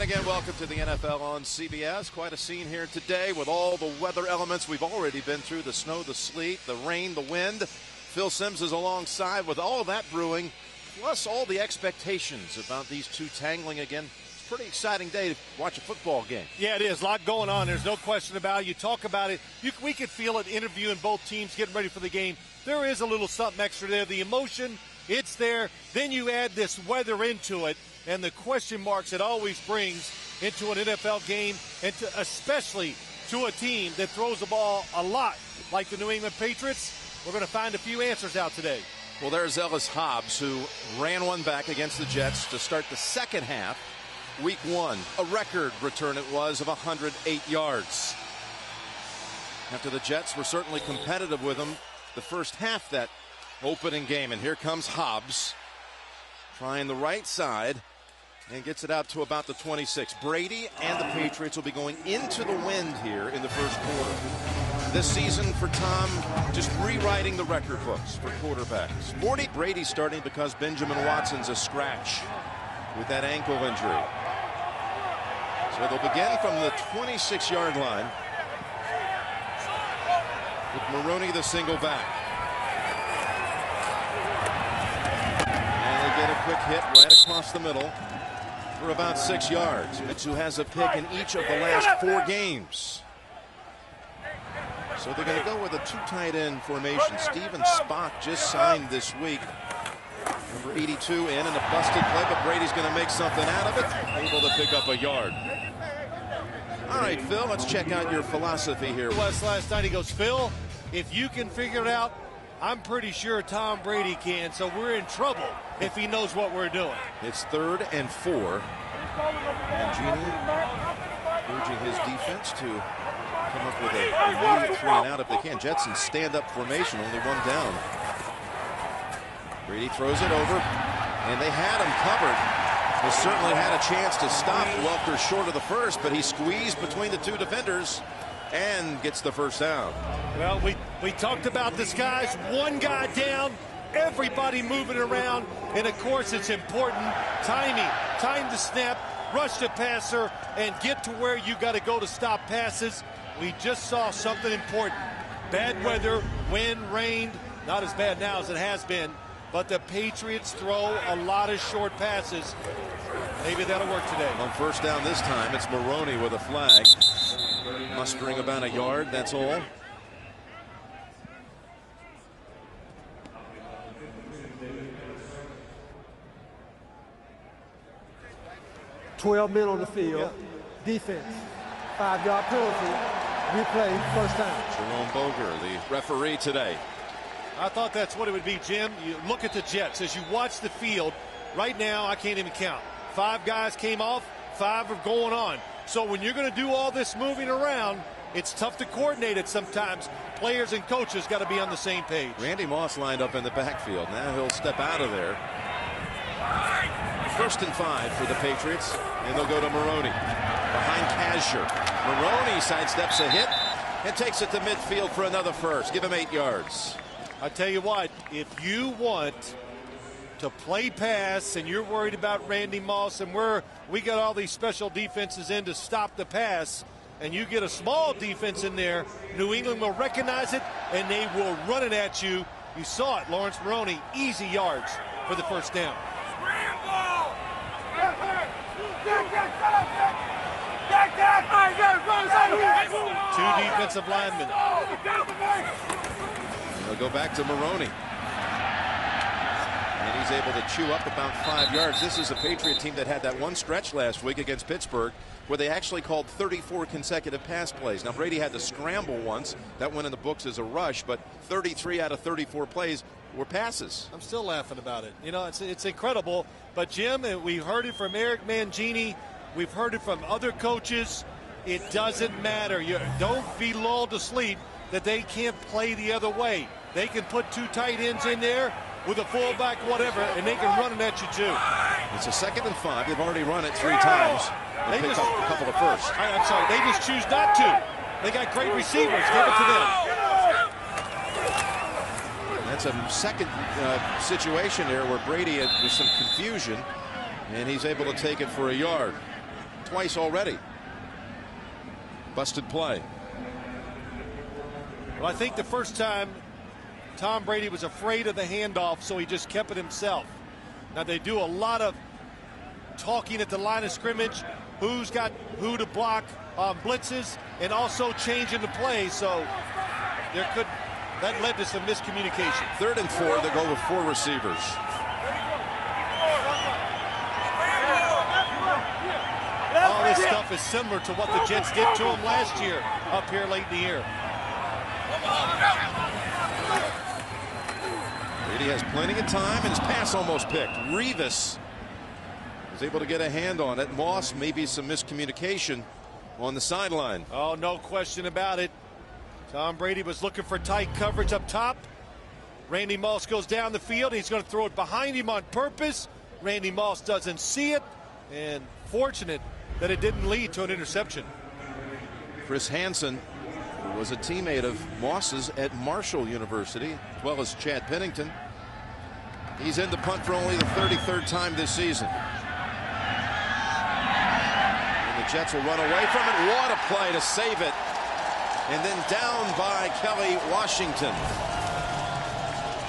And again, welcome to the NFL on CBS. Quite a scene here today with all the weather elements we've already been through: the snow, the sleet, the rain, the wind. Phil Simms is alongside with all that brewing, plus all the expectations about these two tangling again. It's a pretty exciting day to watch a football game. Yeah, it is. A lot going on. There's no question about it. You talk about it. We could feel it interviewing both teams, getting ready for the game. There is a little something extra there. The emotion, it's there. Then you add this weather into it, and the question marks it always brings into an NFL game, and especially to a team that throws the ball a lot like the New England Patriots. We're going to find a few answers out today. Well, there's Ellis Hobbs, who ran one back against the Jets to start the second half. Week 1, a record return it was of 108 yards. After the Jets were certainly competitive with them the first half that opening game. And here comes Hobbs, trying the right side, and gets it out to about the 26. Brady and the Patriots will be going into the wind here in the first quarter. This season for Tom, just rewriting the record books for quarterbacks. 40. Brady starting because Benjamin Watson's a scratch with that ankle injury. So they'll begin from the 26-yard line with Maroney the single back. And they get a quick hit right across the middle for about 6 yards. Who has a pick in each of the last 4 games. So they're going to go with a 2 tight end formation. Steven Spock just signed this week. Number 82 in a busted play, but Brady's going to make something out of it. Able to pick up a yard. All right, Phil, let's check out your philosophy here. Last night he goes, Phil, if you can figure it out, I'm pretty sure Tom Brady can, so we're in trouble if he knows what we're doing. It's 3rd and 4. And Genie urging his defense to come up with an immediate 3 and out if they can. Jets in stand-up formation, only 1 down. Brady throws it over, and they had him covered. They certainly had a chance to stop Welker short of the first, but he squeezed between the 2 defenders and gets the first down. Well, we talked about this, guys. 1 guy down, everybody moving around, and of course it's important. Timing, time to snap, rush the passer, and get to where you got to go to stop passes. We just saw something important. Bad weather, wind, rain, not as bad now as it has been, but the Patriots throw a lot of short passes. Maybe that'll work today. On first down this time, it's Maroney with a flag. Mustering about a yard, that's all. $12 men on the field. Defense. 5-yard penalty. Replay, first down. Jerome Boger, the referee today. I thought that's what it would be, Jim. You look at the Jets. As you watch the field, right now I can't even count. 5 guys came off, 5 are going on. So when you're going to do all this moving around, it's tough to coordinate it sometimes. Players and coaches got to be on the same page. Randy Moss lined up in the backfield. Now he'll step out of there. 1st and 5 for the Patriots, and they'll go to Maroney behind Casher. Maroney sidesteps a hit and takes it to midfield for another first. Give him 8 yards. I tell you what, if you want to play pass and you're worried about Randy Moss, and we got all these special defenses in to stop the pass, and you get a small defense in there, New England will recognize it and they will run it at you. You saw it, Lawrence Maroney, easy yards for the first down. 2 defensive linemen. They'll go back to Maroney. And he's able to chew up about 5 yards. This is a Patriot team that had that one stretch last week against Pittsburgh where they actually called 34 consecutive pass plays. Now, Brady had to scramble once. That went in the books as a rush, but 33 out of 34 plays were passes. I'm still laughing about it. You know, it's incredible. But, Jim, we heard it from Eric Mangini. We've heard it from other coaches. It doesn't matter. You don't be lulled to sleep that they can't play the other way. They can put 2 tight ends in there with a fullback, whatever, and they can run it at you too. It's a 2nd and 5. They've already run it 3 times. They picked up a couple of firsts. I'm sorry, they just choose not to. They got great receivers. Give it to them. That's a second situation there where Brady had some confusion, and he's able to take it for a yard. twice already. Busted play. Well, I think the first time Tom Brady was afraid of the handoff, so he just kept it himself. Now they do a lot of talking at the line of scrimmage, who's got who to block on blitzes, and also changing the play. So that led to some miscommunication. 3rd and 4, they go with 4 receivers. All this stuff is similar to what the Jets did to him last year up here late in the year. Brady has plenty of time, and his pass almost picked. Revis was able to get a hand on it. Moss, maybe some miscommunication on the sideline. Oh, no question about it. Tom Brady was looking for tight coverage up top. Randy Moss goes down the field. He's going to throw it behind him on purpose. Randy Moss doesn't see it, and fortunate that it didn't lead to an interception. Chris Hansen, who was a teammate of Moss's at Marshall University, as well as Chad Pennington. He's in to punt for only the 33rd time this season. And the Jets will run away from it. What a play to save it. And then down by Kelly Washington.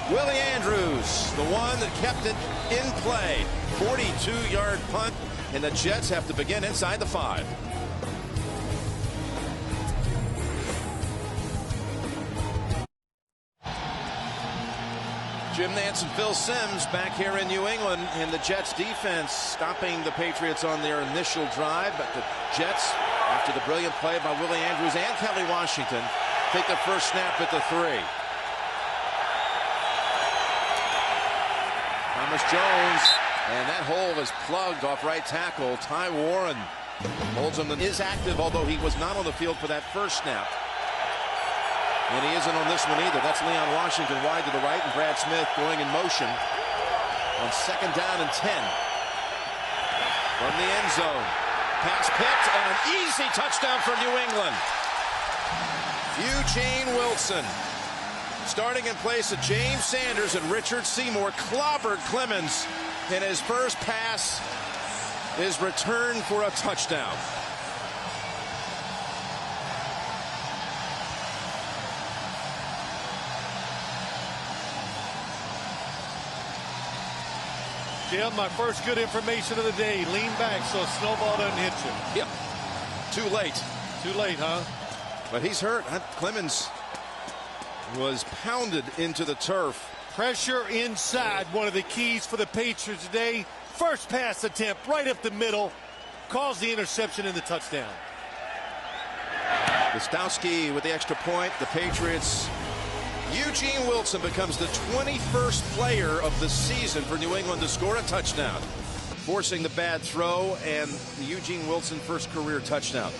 Willie Andrews, the one that kept it in play. 42-yard punt, and the Jets have to begin inside the 5. Jim Nantz and Phil Simms back here in New England, and the Jets defense stopping the Patriots on their initial drive, but the Jets, after the brilliant play by Willie Andrews and Kelly Washington, take the first snap at the 3. Thomas Jones, and that hole is plugged off right tackle. Ty Warren holds him and is active, although he was not on the field for that first snap. And he isn't on this one either. That's Leon Washington wide to the right, and Brad Smith going in motion on 2nd down and 10. From the end zone. Pass picked, and an easy touchdown for New England. Eugene Wilson, starting in place of James Sanders, and Richard Seymour clobbered Clemens, and his first pass is returned for a touchdown. Jim, my first good information of the day. Lean back so a snowball doesn't hit you. Yep. Too late. Too late, huh? But he's hurt. Clemens was pounded into the turf. Pressure inside, one of the keys for the Patriots today. First pass attempt right up the middle. Caused the interception and the touchdown. Gostowski with the extra point. The Patriots. Eugene Wilson becomes the 21st player of the season for New England to score a touchdown, forcing the bad throw, and the Eugene Wilson first career touchdown.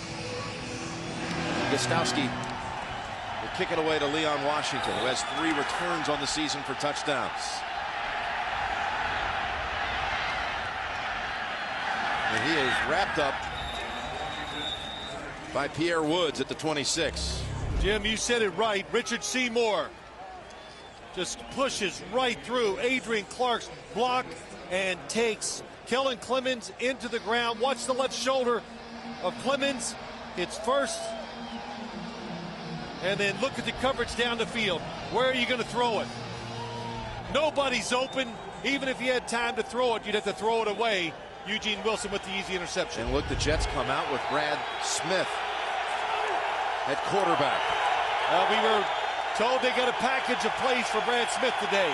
Gostowski will kick it away to Leon Washington, who has 3 returns on the season for touchdowns. And he is wrapped up by Pierre Woods at the 26. Jim, you said it right. Richard Seymour just pushes right through Adrian Clark's block and takes Kellen Clemens into the ground. Watch the left shoulder of Clemens. It's first. And then look at the coverage down the field. Where are you going to throw it? Nobody's open. Even if you had time to throw it, you'd have to throw it away. Eugene Wilson with the easy interception. And look, the Jets come out with Brad Smith at quarterback. We were told they got a package of plays for Brad Smith today.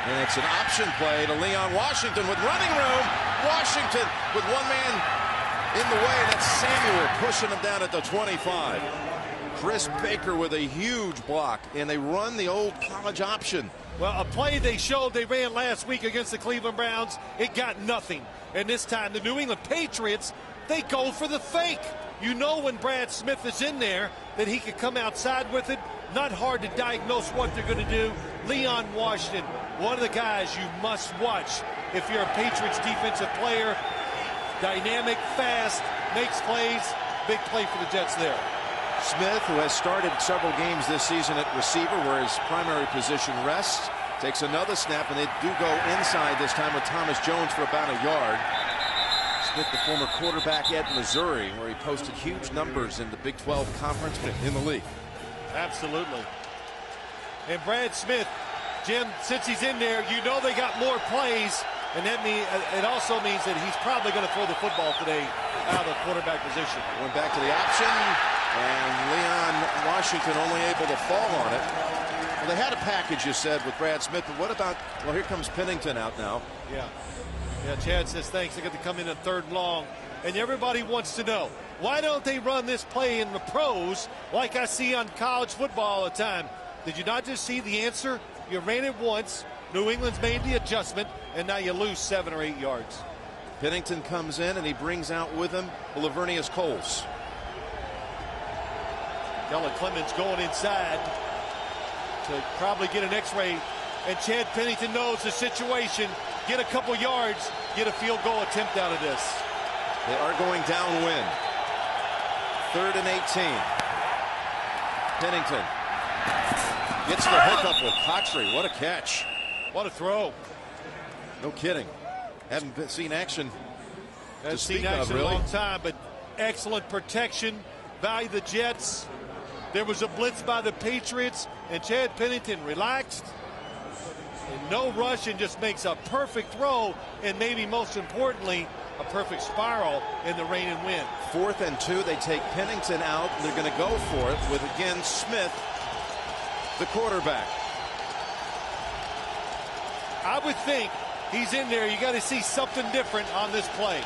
And it's an option play to Leon Washington with running room. Washington with one man in the way. That's Samuel pushing him down at the 25. Chris Baker with a huge block, and they run the old college option. Well, a play they showed they ran last week against the Cleveland Browns, it got nothing. And this time the New England Patriots, they go for the fake. You know when Brad Smith is in there that he could come outside with it. Not hard to diagnose what they're going to do. Leon Washington, one of the guys you must watch if you're a Patriots defensive player. Dynamic, fast, makes plays. Big play for the Jets there. Smith, who has started several games this season at receiver where his primary position rests, takes another snap, and they do go inside this time with Thomas Jones for about a yard. Smith, the former quarterback at Missouri, where he posted huge numbers in the Big 12 conference in the league. Absolutely. And Brad Smith, Jim, since he's in there, you know they got more plays, and that it also means that he's probably going to throw the football today out of the quarterback position. Went back to the option, and Leon Washington only able to fall on it. Well, they had a package, you said, with Brad Smith, but what about, well, here comes Pennington out now. Yeah, Chad says thanks. They got to come in a 3rd and long. And everybody wants to know, why don't they run this play in the pros like I see on college football all the time? Did you not just see the answer? You ran it once, New England's made the adjustment, and now you lose 7 or 8 yards. Pennington comes in, and he brings out with him Lavernius Coles. Della Clemens going inside to probably get an X-ray, and Chad Pennington knows the situation. Get a couple yards, get a field goal attempt out of this. They are going downwind. 3rd and 18. Pennington gets the hookup with Cotchery. What a catch. What a throw. No kidding. Haven't seen action. Haven't seen action in a long time, but excellent protection by the Jets. There was a blitz by the Patriots, and Chad Pennington relaxed. And no rush, and just makes a perfect throw, and maybe most importantly, a perfect spiral in the rain and wind. 4th and 2, they take Pennington out. They're going to go for it with, again, Smith, the quarterback. I would think he's in there. You got to see something different on this play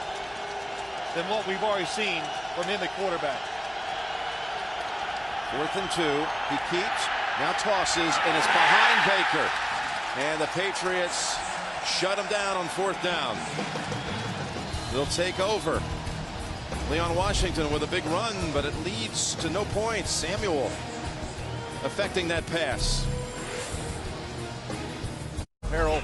than what we've already seen from him, the quarterback. 4th and 2, he keeps, now tosses, and it's behind Baker. And the Patriots shut him down on 4th down. They'll take over. Leon Washington with a big run, but it leads to no points. Samuel affecting that pass. Apparel,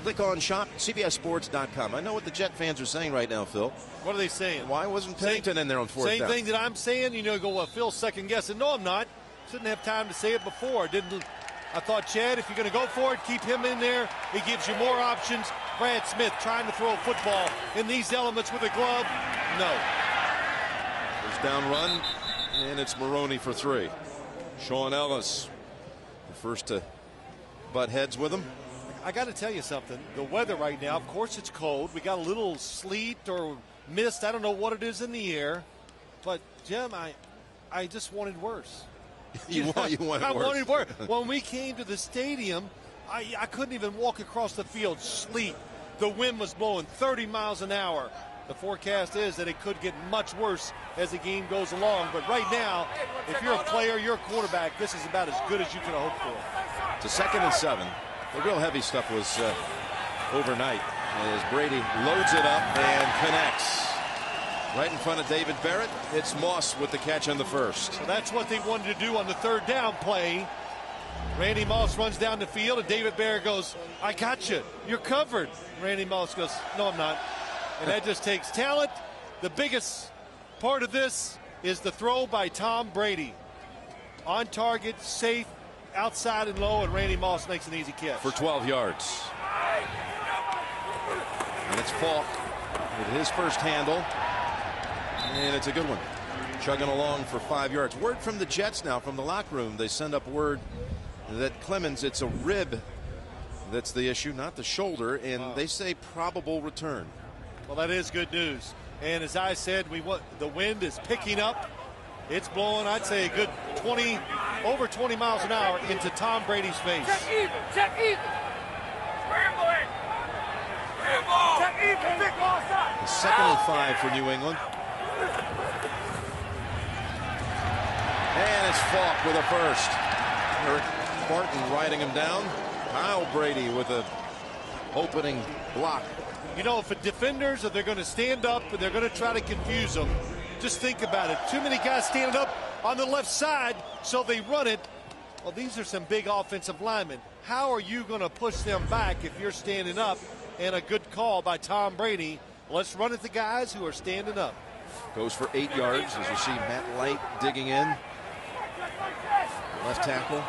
click on shop, CBSSports.com. I know what the Jet fans are saying right now, Phil. What are they saying? Why wasn't Pennington in there on 4th down? Same thing that I'm saying. You know, go, well, Phil's second guessing. No, I'm not. Shouldn't have time to say it before. I thought, Chad, if you're going to go for it, keep him in there. He gives you more options. Brad Smith trying to throw a football in these elements with a glove. No. First down run, and it's Maroney for 3. Sean Ellis, the first to butt heads with him. I got to tell you something. The weather right now, of course it's cold. We got a little sleet or mist. I don't know what it is in the air. But, Jim, I just wanted worse. You wanted worse. I wanted worse. When we came to the stadium, I couldn't even walk across the field. Sleet. The wind was blowing 30 miles an hour. The forecast is that it could get much worse as the game goes along. But right now, if you're a player, you're a quarterback, this is about as good as you could have hoped for. To 2nd and 7. The real heavy stuff was overnight as Brady loads it up and connects. Right in front of David Barrett, it's Moss with the catch on the first. So that's what they wanted to do on the 3rd down play. Randy Moss runs down the field, and David Barrett goes, I got you. You're covered. Randy Moss goes, no, I'm not. And that just takes talent. The biggest part of this is the throw by Tom Brady. On target, safe, outside and low, and Randy Moss makes an easy catch. For 12 yards. And it's Falk with his first handle. And it's a good one. Chugging along for 5 yards. Word from the Jets now, from the locker room. They send up word that Clemens, it's a rib that's the issue, not the shoulder. And they say probable return. Well, that is good news. And as I said, the wind is picking up. It's blowing, I'd say, a good over 20 miles an hour into Tom Brady's face. Check even. Scrambling. Check even. Big ball side. The 2nd and 5 for New England. And it's Falk with a first. Eric Martin riding him down. Kyle Brady with a opening block. You know, if the defenders, they're going to stand up and they're going to try to confuse them, just think about it. Too many guys standing up on the left side, so they run it. Well, these are some big offensive linemen. How are you going to push them back if you're standing up? And a good call by Tom Brady. Let's run at the guys who are standing up. Goes for 8 yards as you see Matt Light digging in. Left tackle.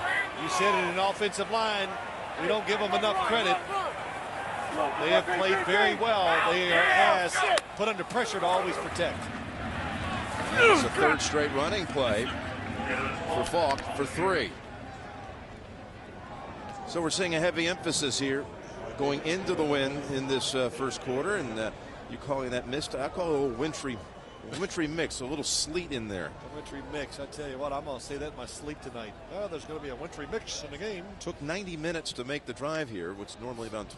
You said it, an offensive line. We don't give them enough credit. They have played very well. They are asked put under pressure to always protect. It's a third straight running play for Falk for 3. So we're seeing a heavy emphasis here going into the win in this first quarter, and you calling that mist? I call it a little wintry mix, a little sleet in there. A wintry mix. I tell you what, I'm going to say that in my sleep tonight. Oh, there's going to be a wintry mix in the game. Took 90 minutes to make the drive here, which is normally about 20.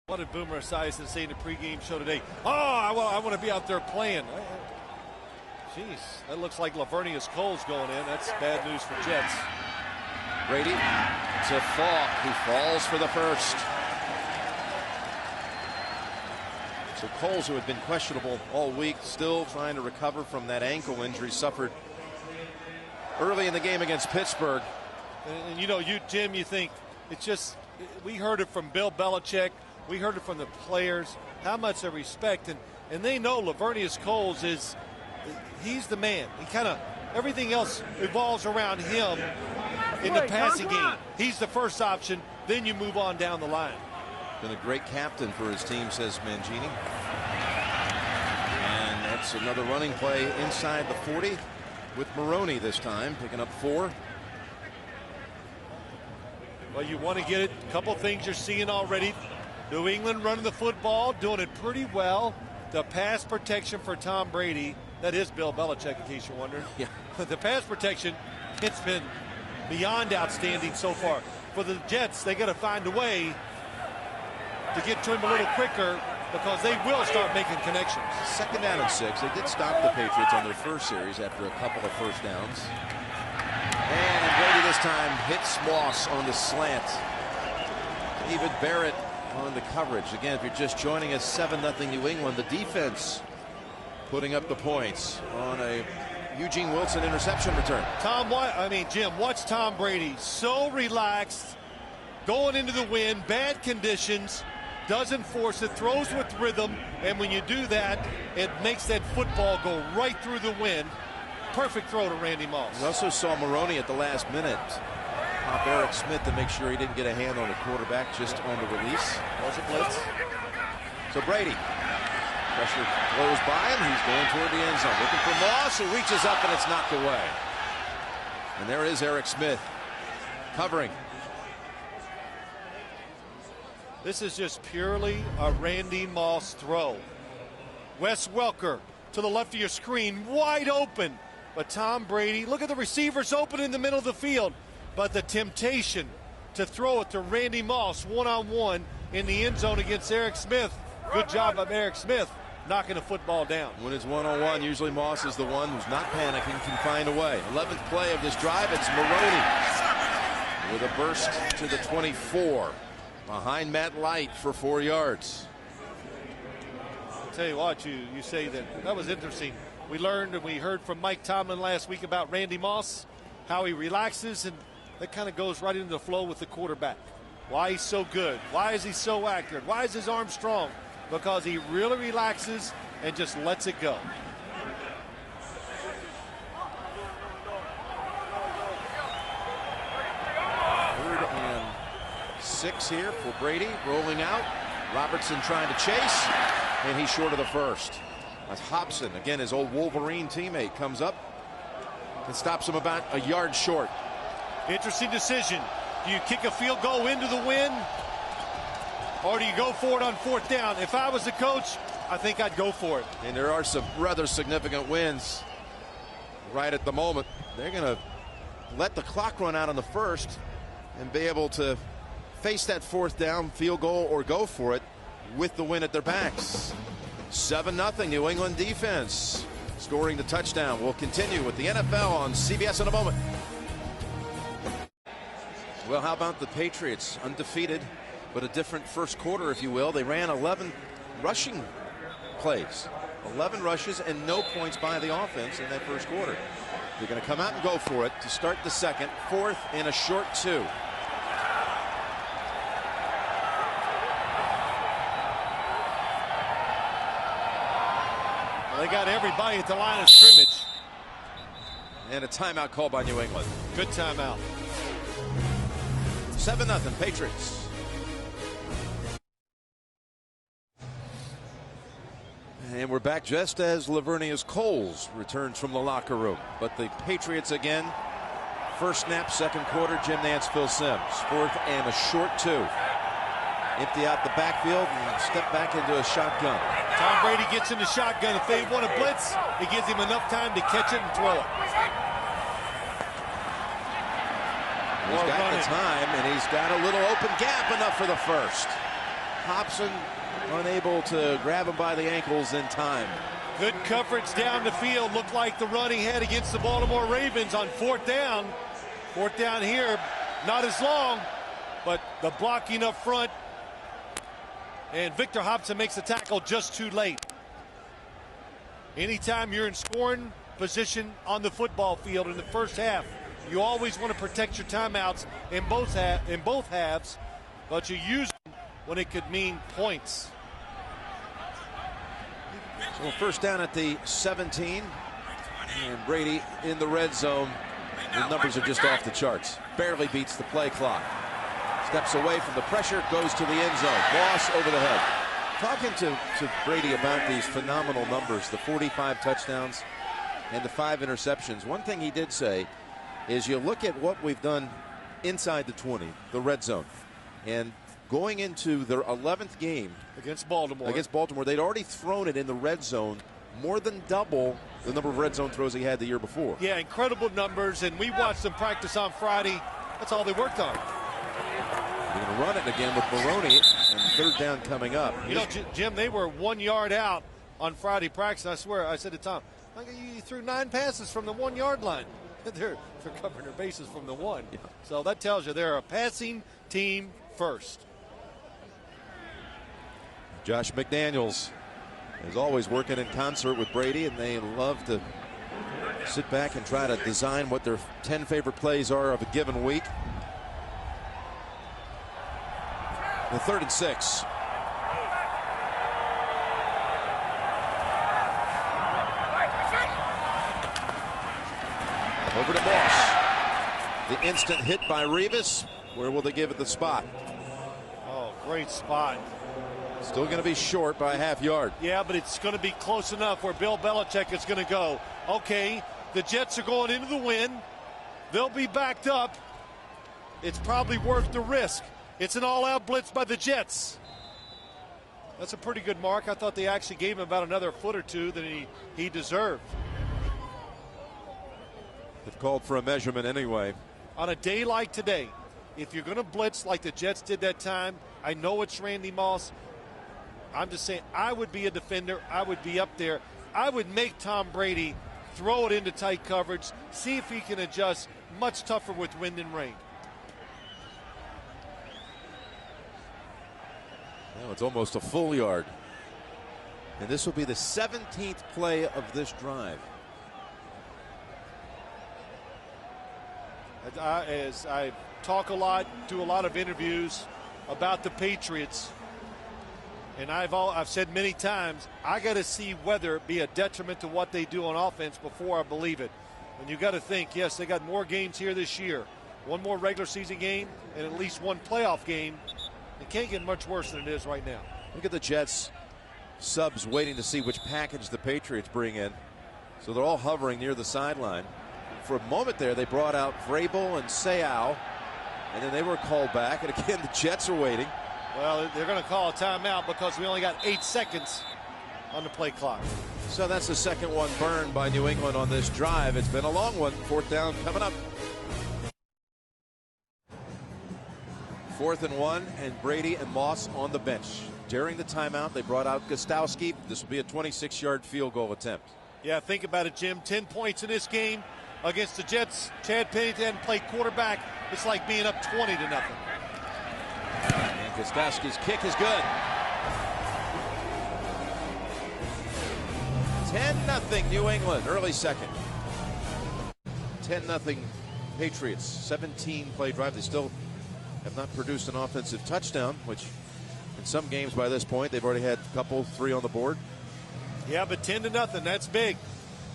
What did Boomer Esiason say in the pregame show today? Oh, I want to be out there playing. Jeez, that looks like Lavernius Cole's going in. That's bad news for Jets. Brady to Falk, who falls for the first. So Coles, who had been questionable all week, still trying to recover from that ankle injury suffered early in the game against Pittsburgh. And you know, Jim, you think it's just, we heard it from Bill Belichick. We heard it from the players, how much they respect, and they know Lavernius Coles he's the man. He kind of, everything else revolves around him in the passing game. He's the first option, then you move on down the line. Been a great captain for his team, says Mangini. And that's another running play inside the 40 with Maroney this time, picking up 4. Well, you want to get it. A couple things you're seeing already. New England running the football, doing it pretty well. The pass protection for Tom Brady, that is Bill Belichick, in case you're wondering. Yeah. The pass protection, it's been beyond outstanding so far. For the Jets, they got to find a way to get to him a little quicker because they will start making connections. 2nd down and 6. They did stop the Patriots on their first series after a couple of first downs. And Brady this time hits Moss on the slant. David Barrett on the coverage. Again, if you're just joining us, 7-0 New England. The defense putting up the points on a Eugene Wilson interception return. Jim, watch Tom Brady. So relaxed, going into the wind, bad conditions, doesn't force it, throws with rhythm, and when you do that, it makes that football go right through the wind. Perfect throw to Randy Moss. We also saw Maroney at the last minute pop Eric Smith to make sure he didn't get a hand on the quarterback just on the release. Was it blitz? So Brady, pressure blows by him. He's going toward the end zone, looking for Moss, who reaches up and it's knocked away. And there is Eric Smith covering. This is just purely a Randy Moss throw. Wes Welker to the left of your screen, wide open. But Tom Brady, look at the receivers open in the middle of the field. But the temptation to throw it to Randy Moss one-on-one in the end zone against Eric Smith. Good job of Eric Smith knocking the football down. When it's one-on-one, usually Moss is the one who's not panicking, can find a way. 11th play of this drive, it's Maroney with a burst to the 24. Behind Matt Light for 4 yards. I'll tell you what, you say that was interesting. We learned and we heard from Mike Tomlin last week about Randy Moss, how he relaxes, and that kind of goes right into the flow with the quarterback. Why he's so good. Why is he so accurate? Why is his arm strong? Because he really relaxes and just lets it go. Third and 6 here for Brady, rolling out. Robertson trying to chase, and he's short of the first. As Hobson, again, his old Wolverine teammate, comes up and stops him about a yard short. Interesting decision. Do you kick a field goal into the wind, or do you go for it on 4th down? If I was the coach, I think I'd go for it. And there are some rather significant wins right at the moment. They're going to let the clock run out on the first and be able to face that 4th down field goal or go for it with the win at their backs. 7-0 New England defense scoring the touchdown. We'll continue with the NFL on CBS in a moment. Well, how about the Patriots, undefeated but a different first quarter, if you will. They ran 11 rushing plays, 11 rushes, and no points by the offense in that first quarter. They're going to come out and go for it to start the second. 4th and a short 2. They got everybody at the line of scrimmage. And a timeout called by New England. Good timeout. 7-0 Patriots. And we're back just as Lavernius Coles returns from the locker room. But the Patriots again. First snap, second quarter. Jim Nantz, Phil Simms. 4th and a short 2. Empty out the backfield and step back into a shotgun. Tom Brady gets in the shotgun. If they want to blitz, it gives him enough time to catch it and throw it. He's got the time, and he's got a little open gap, enough for the first. Hobson unable to grab him by the ankles in time. Good coverage down the field. Looked like the run he had against the Baltimore Ravens on 4th down. 4th down here, not as long, but the blocking up front. And Victor Hobson makes the tackle just too late. Anytime you're in scoring position on the football field in the first half, you always want to protect your timeouts in both halves, but you use them when it could mean points. So first down at the 17, and Brady in the red zone. The numbers are just off the charts. Barely beats the play clock. Steps away from the pressure, goes to the end zone. Moss over the head. Talking to Brady about these phenomenal numbers, the 45 touchdowns and the 5 interceptions. One thing he did say is you look at what we've done inside the 20, the red zone, and going into their 11th game against Baltimore, they'd already thrown it in the red zone, more than double the number of red zone throws he had the year before. Yeah, incredible numbers, and we watched them practice on Friday. That's all they worked on. They're going to run it again with Maroney, and 3rd down coming up. You know, Jim, they were 1 yard out on Friday practice. I swear, I said to Tom, you threw 9 passes from the 1 yard line. They're covering their bases from the 1. Yeah. So that tells you they're a passing team first. Josh McDaniels is always working in concert with Brady, and they love to sit back and try to design what their 10 favorite plays are of a given week. The 3rd and 6. Over to Moss. The instant hit by Revis. Where will they give it the spot? Oh, great spot. Still going to be short by a half yard. Yeah, but it's going to be close enough where Bill Belichick is going to go. Okay, the Jets are going into the wind. They'll be backed up. It's probably worth the risk. It's an all-out blitz by the Jets. That's a pretty good mark. I thought they actually gave him about another foot or two than he deserved. They've called for a measurement anyway. On a day like today, if you're going to blitz like the Jets did that time, I know it's Randy Moss. I'm just saying, I would be a defender. I would be up there. I would make Tom Brady throw it into tight coverage, see if he can adjust. Much tougher with wind and rain. Now it's almost a full yard. And this will be the 17th play of this drive. As I talk a lot, do a lot of interviews about the Patriots, and I've said many times, I got to see weather be a detriment to what they do on offense before I believe it. And you got to think, yes, they got more games here this year. One more regular season game and at least one playoff game. It can't get much worse than it is right now. Look at the Jets subs waiting to see which package the Patriots bring in. So they're all hovering near the sideline. For a moment there, they brought out Vrabel and Seau, and then they were called back. And again, the Jets are waiting. Well, they're going to call a timeout because we only got 8 seconds on the play clock. So that's the second one burned by New England on this drive. It's been a long one. 4th down coming up. 4th and 1, and Brady and Moss on the bench. During the timeout, they brought out Gostowski. This will be a 26-yard field goal attempt. Yeah, think about it, Jim. 10 points in this game against the Jets. Chad Pennington played quarterback. It's like being up 20-0. And Gostowski's kick is good. 10-0 New England, early second. 10-0 Patriots, 17-play drive. They still have not produced an offensive touchdown, which in some games by this point, they've already had a couple, 3 on the board. Yeah, but 10-0, that's big.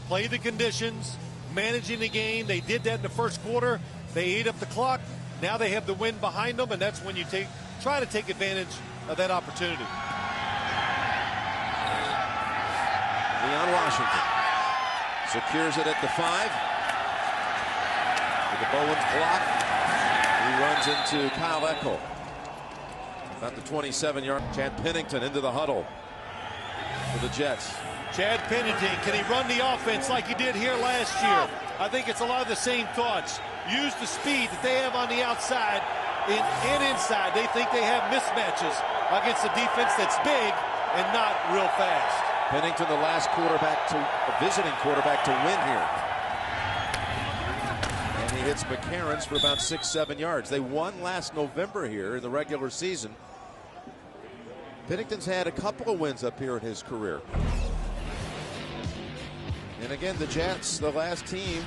Play the conditions, managing the game. They did that in the first quarter. They ate up the clock. Now they have the win behind them, and that's when you try to take advantage of that opportunity. Leon Washington secures it at the 5. With the Bowens block, he runs into Kyle Eckel. About the 27-yard. Chad Pennington into the huddle for the Jets. Chad Pennington, can he run the offense like he did here last year? I think it's a lot of the same thoughts. Use the speed that they have on the outside and inside. They think they have mismatches against a defense that's big and not real fast. Pennington, the last visiting quarterback to win here. And he hits McCarron's for about 6-7 yards. They won last November here in the regular season. Pennington's had a couple of wins up here in his career. And again, the Jets, the last team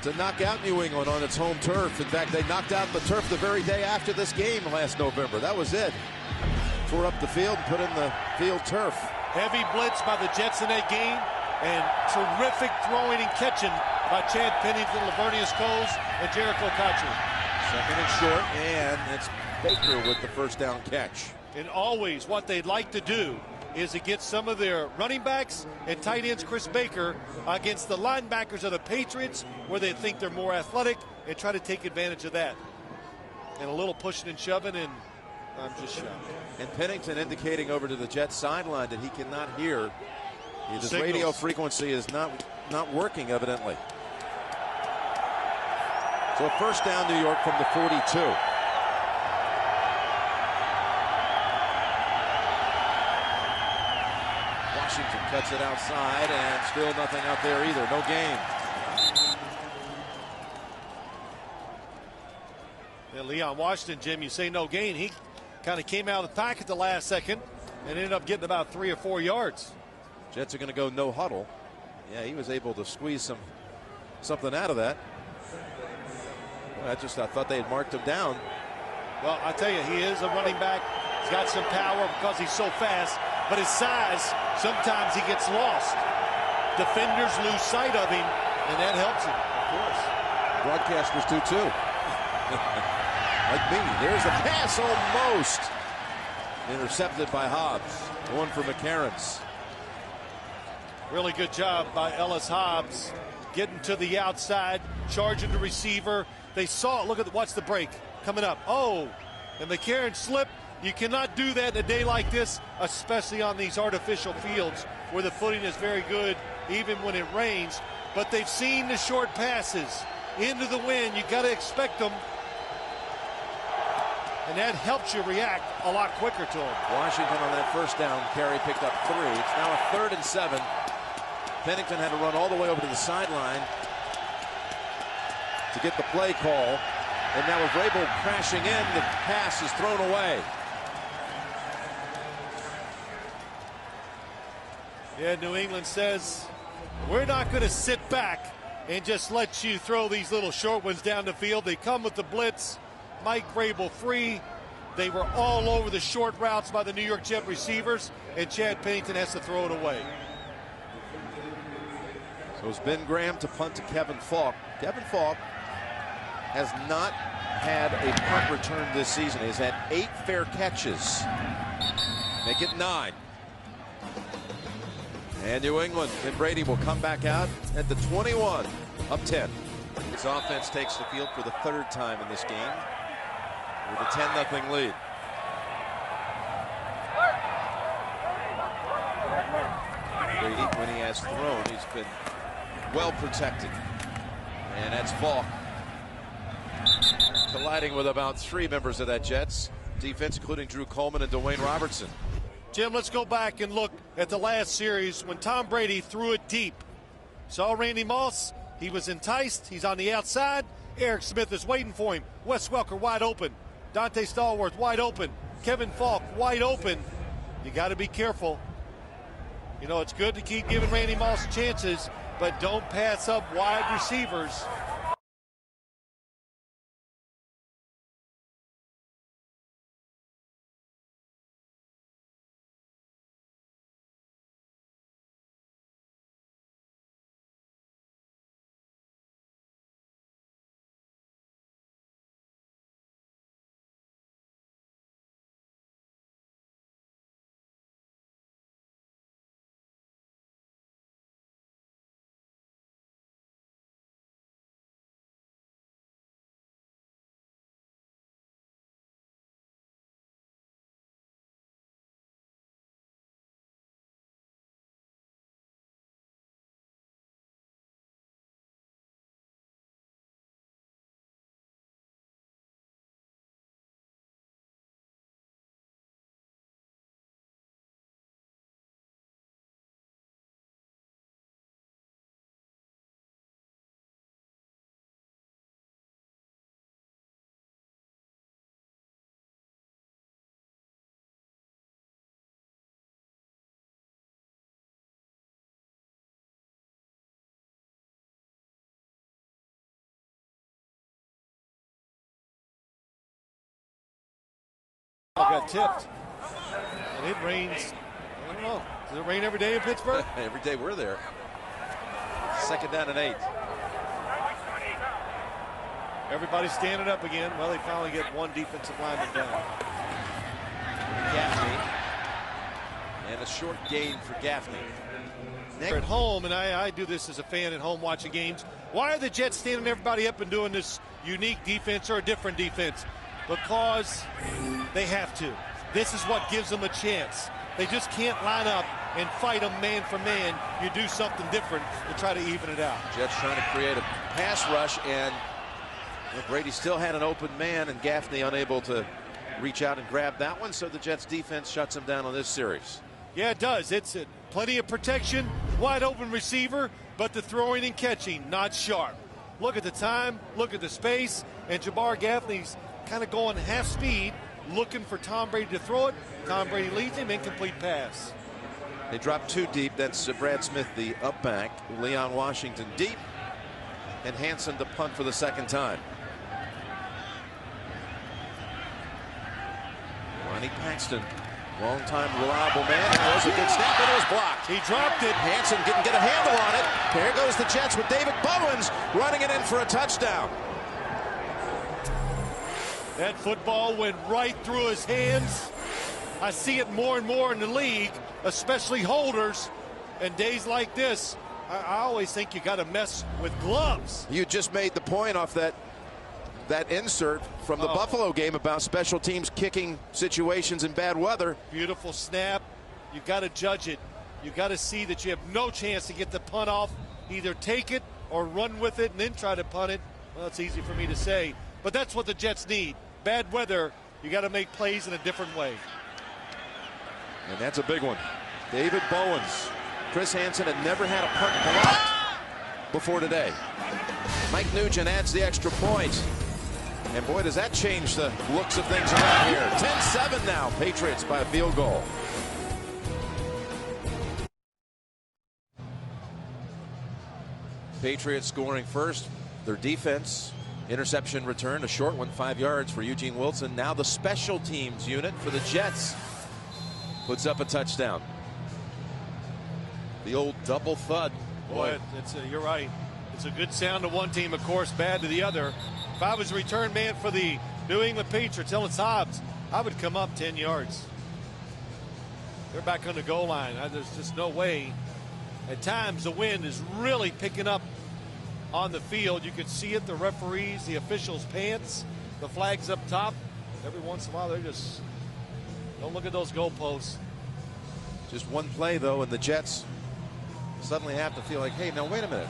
to knock out New England on its home turf. In fact, they knocked out the turf the very day after this game last November. That was it. Tore up the field and put in the field turf. Heavy blitz by the Jets in that game, and terrific throwing and catching by Chad Pennington, Lavernius Coles, and Jericho Cotchery. Second and short, and it's Baker with the first down catch. And always what they'd like to do is to get some of their running backs and tight ends, Chris Baker, against the linebackers of the Patriots, where they think they're more athletic, and try to take advantage of that. And a little pushing and shoving, and I'm just shocked. And Pennington indicating over to the Jets sideline that he cannot hear. His Signals. Radio frequency is not working, evidently. So a first down, New York, from the 42. Washington cuts it outside, and still nothing out there either. No gain. Yeah, Leon Washington, Jim, you say no gain. He kind of came out of the pack at the last second and ended up getting about 3 or 4 yards. Jets are going to go no huddle. Yeah, he was able to squeeze something out of that. Well, I thought they had marked him down. Well, I tell you, he is a running back. He's got some power because he's so fast, but his size, sometimes he gets lost. Defenders lose sight of him, and that helps him, of course. Broadcasters do too. Like me. There's the pass, almost intercepted by Hobbs. One for McCarron's. Really good job by Ellis Hobbs getting to the outside, charging the receiver. They saw it. Watch the break coming up. Oh, and McCarron slipped. You cannot do that in a day like this, especially on these artificial fields where the footing is very good, even when it rains. But they've seen the short passes into the wind. You got to expect them. And that helps you react a lot quicker to them. Washington on that first down carry picked up 3. It's now a 3rd and 7. Pennington had to run all the way over to the sideline to get the play call. And now with Vrabel crashing in, the pass is thrown away. Yeah, New England says, we're not going to sit back and just let you throw these little short ones down the field. They come with the blitz. Mike Vrabel free. They were all over the short routes by the New York Jet receivers, and Chad Pennington has to throw it away. So it's Ben Graham to punt to Kevin Falk. Kevin Falk has not had a punt return this season. He's had 8 fair catches. Make it 9. And New England and Brady will come back out at the 21, up 10. This offense takes the field for the 3rd time in this game with a 10-0 lead. Brady, when he has thrown, he's been well protected. And that's Falk colliding with about 3 members of that Jets defense, including Drew Coleman and Dwayne Robertson. Jim, let's go back and look at the last series when Tom Brady threw it deep. Saw Randy Moss. He was enticed. He's on the outside. Eric Smith is waiting for him. Wes Welker wide open. Dante Stallworth wide open. Kevin Falk wide open. You got to be careful. You know, it's good to keep giving Randy Moss chances, but don't pass up wide receivers. Got tipped. And it rains. I don't know. Does it rain every day in Pittsburgh? Every day we're there. 2nd down and 8. Everybody's standing up again. Well, they finally get one defensive lineman down. Gaffney. And a short gain for Gaffney. They're at home, and I do this as a fan at home watching games. Why are the Jets standing everybody up and doing this unique defense or a different defense? Because they have to. This is what gives them a chance. They just can't line up and fight them man for man. You do something different to try to even it out. Jets trying to create a pass rush, and Brady still had an open man, and Gaffney unable to reach out and grab that one, so the Jets defense shuts him down on this series. Yeah, it does. It's plenty of protection, wide open receiver, but the throwing and catching not sharp. Look at the time, look at the space, and Jabbar Gaffney's kind of going half speed, looking for Tom Brady to throw it. Tom Brady leads him, incomplete pass. They dropped 2 deep. That's Brad Smith, the up back. Leon Washington deep, and Hansen to punt for the 2nd time. Ronnie Paxton, long-time reliable man. It was a good snap, and it was blocked. He dropped it. Hansen didn't get a handle on it. There goes the Jets with David Bowens running it in for a touchdown. That football went right through his hands. I see it more and more in the league, especially holders. And days like this, I always think you got to mess with gloves. You just made the point off that insert from the Buffalo game about special teams kicking situations in bad weather. Beautiful snap. You got to judge it. You got to see that you have no chance to get the punt off. Either take it or run with it and then try to punt it. Well, it's easy for me to say, but that's what the Jets need. Bad weather, you got to make plays in a different way. And that's a big one. David Bowens. Chris Hansen had never had a punt blocked before today. Mike Nugent adds the extra point. And boy, does that change the looks of things around here. 10-7 now, Patriots by a field goal. Patriots scoring first. Their defense, interception return, a short one, 5 yards for Eugene Wilson. Now the special teams unit for the Jets puts up a touchdown. The old double thud. Boy, you're right. It's a good sound to one team, of course, bad to the other. If I was a return man for the New England Patriots, Ellis Hobbs, I would come up 10 yards. They're back on the goal line. There's just no way. At times, the wind is really picking up on the field. You can see it, the referees, the officials' pants, the flags up top. Every once in a while, they're just, don't look at those goalposts. Just one play, though, and the Jets suddenly have to feel like, hey, now wait a minute.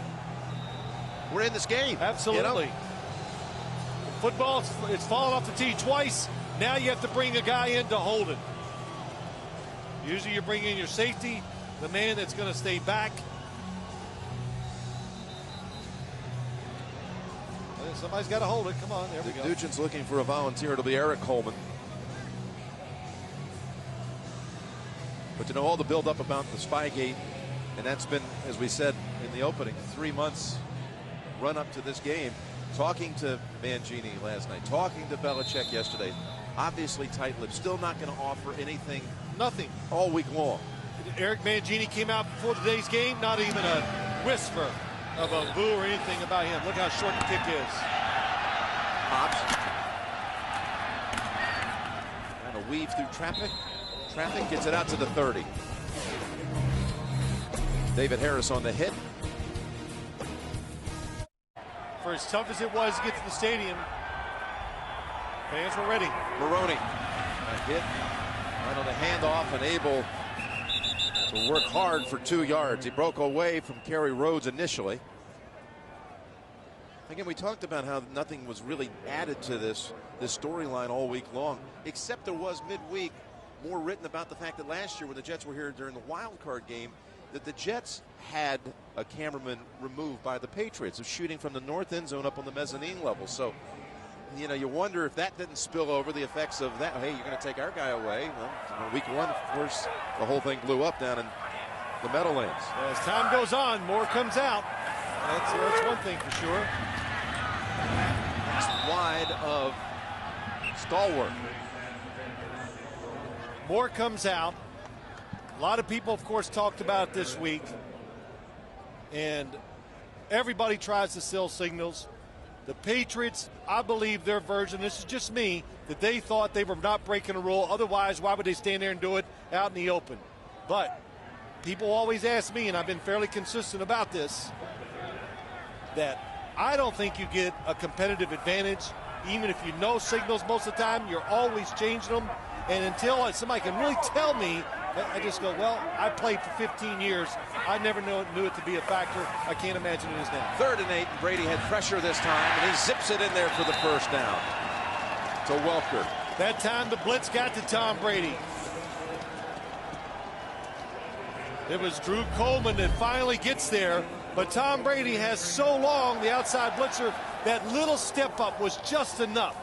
We're in this game. Absolutely. You know? Football, it's fallen off the tee twice. Now you have to bring a guy in to hold it. Usually you bring in your safety, the man that's going to stay back. Somebody's got to hold it. Come on, there we go. Nugent's looking for a volunteer. It'll be Eric Coleman. But to know all the build-up about the Spygate, and that's been, as we said in the opening, 3 months run up to this game. Talking to Mangini last night, talking to Belichick yesterday. Obviously tight-lipped, still not going to offer anything, nothing all week long. Eric Mangini came out before today's game, not even a whisper of a boo or anything about him. Look how short the kick is. Hobbs trying to weave through traffic. Traffic gets it out to the 30. David Harris on the hit. For as tough as it was to get to the stadium, fans were ready. Maroney, a hit right on the handoff and able to work hard for 2 yards. He broke away from Kerry Rhodes initially. Again, we talked about how nothing was really added to this storyline all week long, except there was midweek more written about the fact that last year when the Jets were here during the wild card game, that the Jets had a cameraman removed by the Patriots of shooting from the north end zone up on the mezzanine level. So, you know, you wonder if that didn't spill over the effects of that. Hey, you're going to take our guy away. Well, week one, of course, the whole thing blew up down in the Meadowlands. As time goes on, more comes out. That's one thing for sure. It's wide of Stalwart. More comes out. A lot of people, of course, talked about it this week. And everybody tries to sell signals. The Patriots, I believe their version, this is just me, that they thought they were not breaking a rule. Otherwise, why would they stand there and do it out in the open? But people always ask me, and I've been fairly consistent about this, that I don't think you get a competitive advantage. Even if you know signals most of the time, you're always changing them. And until somebody can really tell me, I just go, well, I played for 15 years. I never knew it to be a factor. I can't imagine it is now. 3rd and 8, and Brady had pressure this time, and he zips it in there for the first down to Welker. That time the blitz got to Tom Brady. It was Drew Coleman that finally gets there, but Tom Brady has so long, the outside blitzer, that little step up was just enough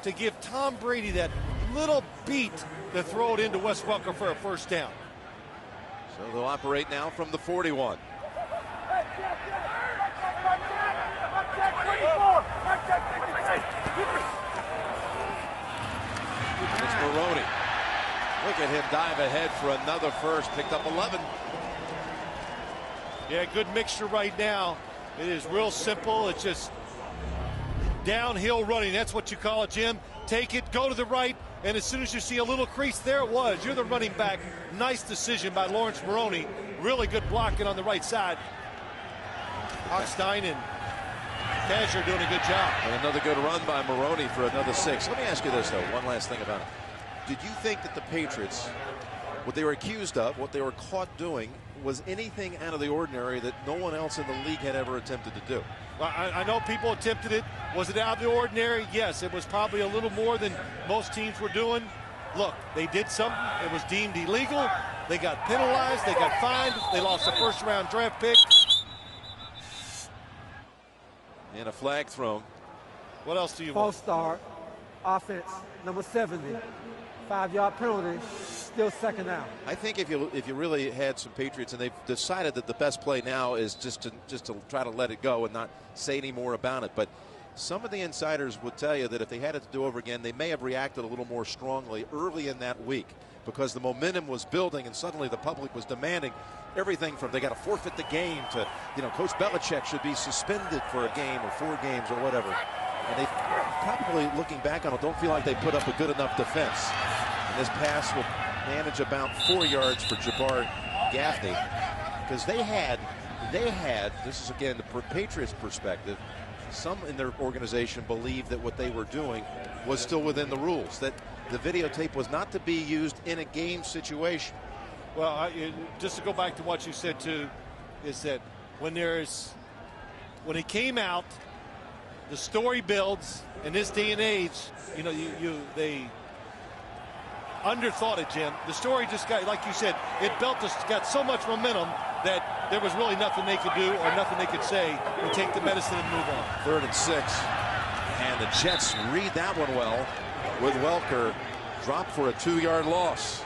to give Tom Brady that little beat to throw it into Wes Welker for a first down. So they'll operate now from the 41. It's Maroney. Look at him dive ahead for another first. Picked up 11. Yeah, good mixture right now. It is real simple. It's just downhill running. That's what you call it, Jim. Take it, go to the right, and as soon as you see a little crease, there it was. You're the running back. Nice decision by Lawrence Maroney. Really good blocking on the right side. Hochstein and Cash are doing a good job. And another good run by Maroney for another 6. Let me ask you this, though. One last thing about it. Did you think that the Patriots, what they were accused of, what they were caught doing, was anything out of the ordinary that no one else in the league had ever attempted to do? Well, I know people attempted it. Was it out of the ordinary? Yes, it was probably a little more than most teams were doing. Look, they did something. It was deemed illegal. They got penalized. They got fined. They lost a first-round draft pick. And a flag thrown. What else do you False want? start, offense, number 70. 5-yard penalty, still second down. I think if you really had some Patriots and they've decided that the best play now is just to try to let it go and not say any more about it. But some of the insiders would tell you that if they had it to do over again, they may have reacted a little more strongly early in that week because the momentum was building and suddenly the public was demanding everything from they got to forfeit the game to, you know, Coach Belichick should be suspended for a game or 4 games or whatever. And they probably, looking back on it, don't feel like they put up a good enough defense. And this pass will manage about 4 yards for Jabbar Gaffney because they had, this is again the Patriots perspective, some in their organization believed that what they were doing was still within the rules, that the videotape was not to be used in a game situation. Well, just to go back to what you said too, is that when it came out, the story builds in this day and age. You know, they underthought it, Jim. The story just got, like you said, got so much momentum that there was really nothing they could do or nothing they could say and take the medicine and move on. 3rd and 6. And the Jets read that one well with Welker dropped for a 2-yard loss.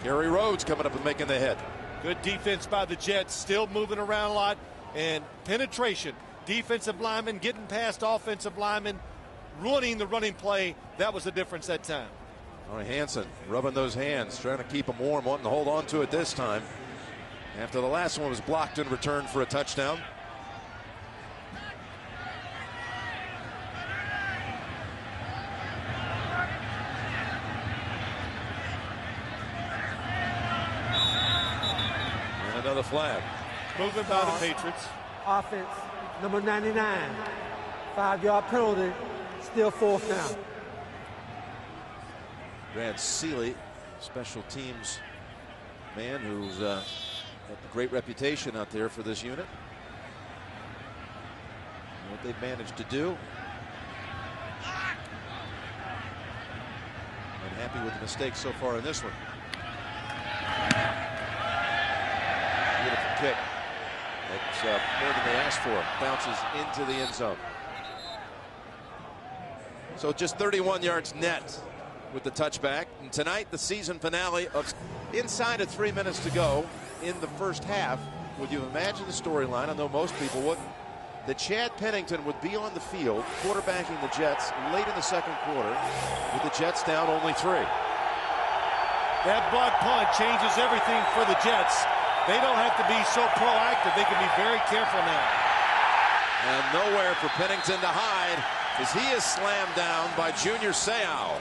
Gary Rhodes coming up and making the hit. Good defense by the Jets, still moving around a lot, and penetration. Defensive lineman getting past offensive lineman, ruining the running play. That was the difference that time. All right, Hansen rubbing those hands, trying to keep them warm, wanting to hold on to it this time. After the last one was blocked and returned for a touchdown. And another flag. Moving by the Patriots. Offense, number 99. 5-yard penalty, still 4th down. Brad Seeley, special teams man who's had a great reputation out there for this unit. And what they've managed to do. I'm happy with the mistakes so far in this one. Beautiful kick. That's more than they asked for. Bounces into the end zone. So just 31 yards net with the touchback. And tonight, the season finale of inside of 3 minutes to go in the first half. Would you imagine the storyline? I know most people wouldn't. That Chad Pennington would be on the field quarterbacking the Jets late in the second quarter with the Jets down only 3. That block punt changes everything for the Jets. They don't have to be so proactive. They can be very careful now. And nowhere for Pennington to hide as he is slammed down by Junior Seau.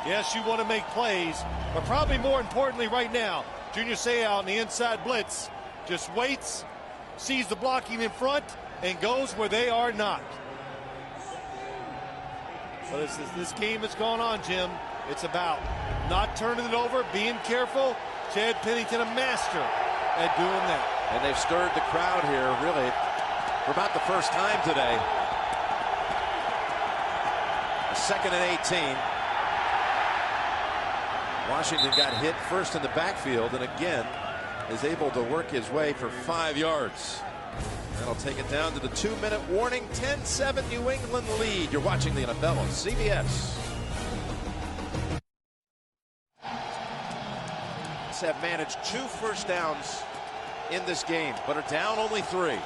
Yes, you want to make plays, but probably more importantly right now, Junior Seau on the inside blitz just waits, sees the blocking in front, and goes where they are not. But this game that's going on, Jim, it's about not turning it over, being careful. Chad Pennington, a master at doing that. And they've stirred the crowd here, really, for about the first time today. 2nd and 18. Washington got hit first in the backfield and again is able to work his way for 5 yards. That'll take it down to the 2-minute warning. 10-7 New England lead. You're watching the NFL on CBS. Have managed 2 first downs in this game, but are down only 3.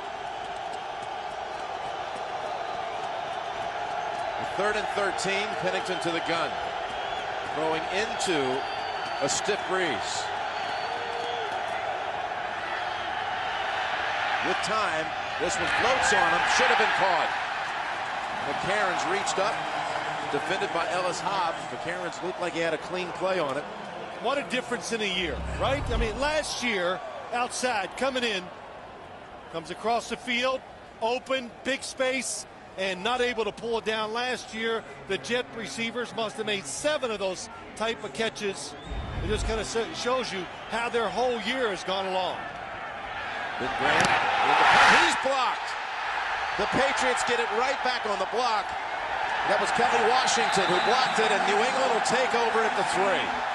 3rd and 13. Pennington to the gun. Throwing into a stiff breeze. With time, this one floats on him. Should have been caught. McCarron's reached up. Defended by Ellis Hobbs. McCarron's looked like he had a clean play on it. What a difference in a year, right? I mean, last year, outside, coming in, comes across the field, open, big space, and not able to pull it down. Last year, the Jet receivers must have made 7 of those type of catches. It just kind of shows you how their whole year has gone along. Ben Grant, he's blocked. The Patriots get it right back on the block. That was Kelly Washington who blocked it, and New England will take over at the 3.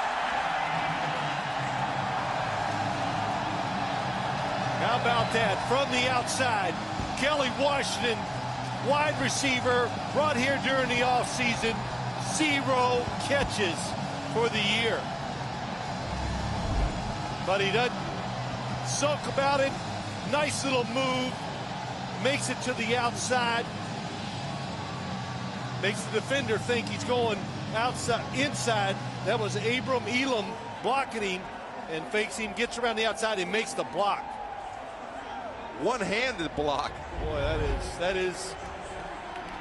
How about that? From the outside, Kelly Washington, wide receiver, brought here during the offseason, 0 catches for the year. But he doesn't sulk about it. Nice little move. Makes it to the outside. Makes the defender think he's going outside, inside. That was Abram Elam blocking him and fakes him, gets around the outside and makes the block. One-handed block. Boy, that is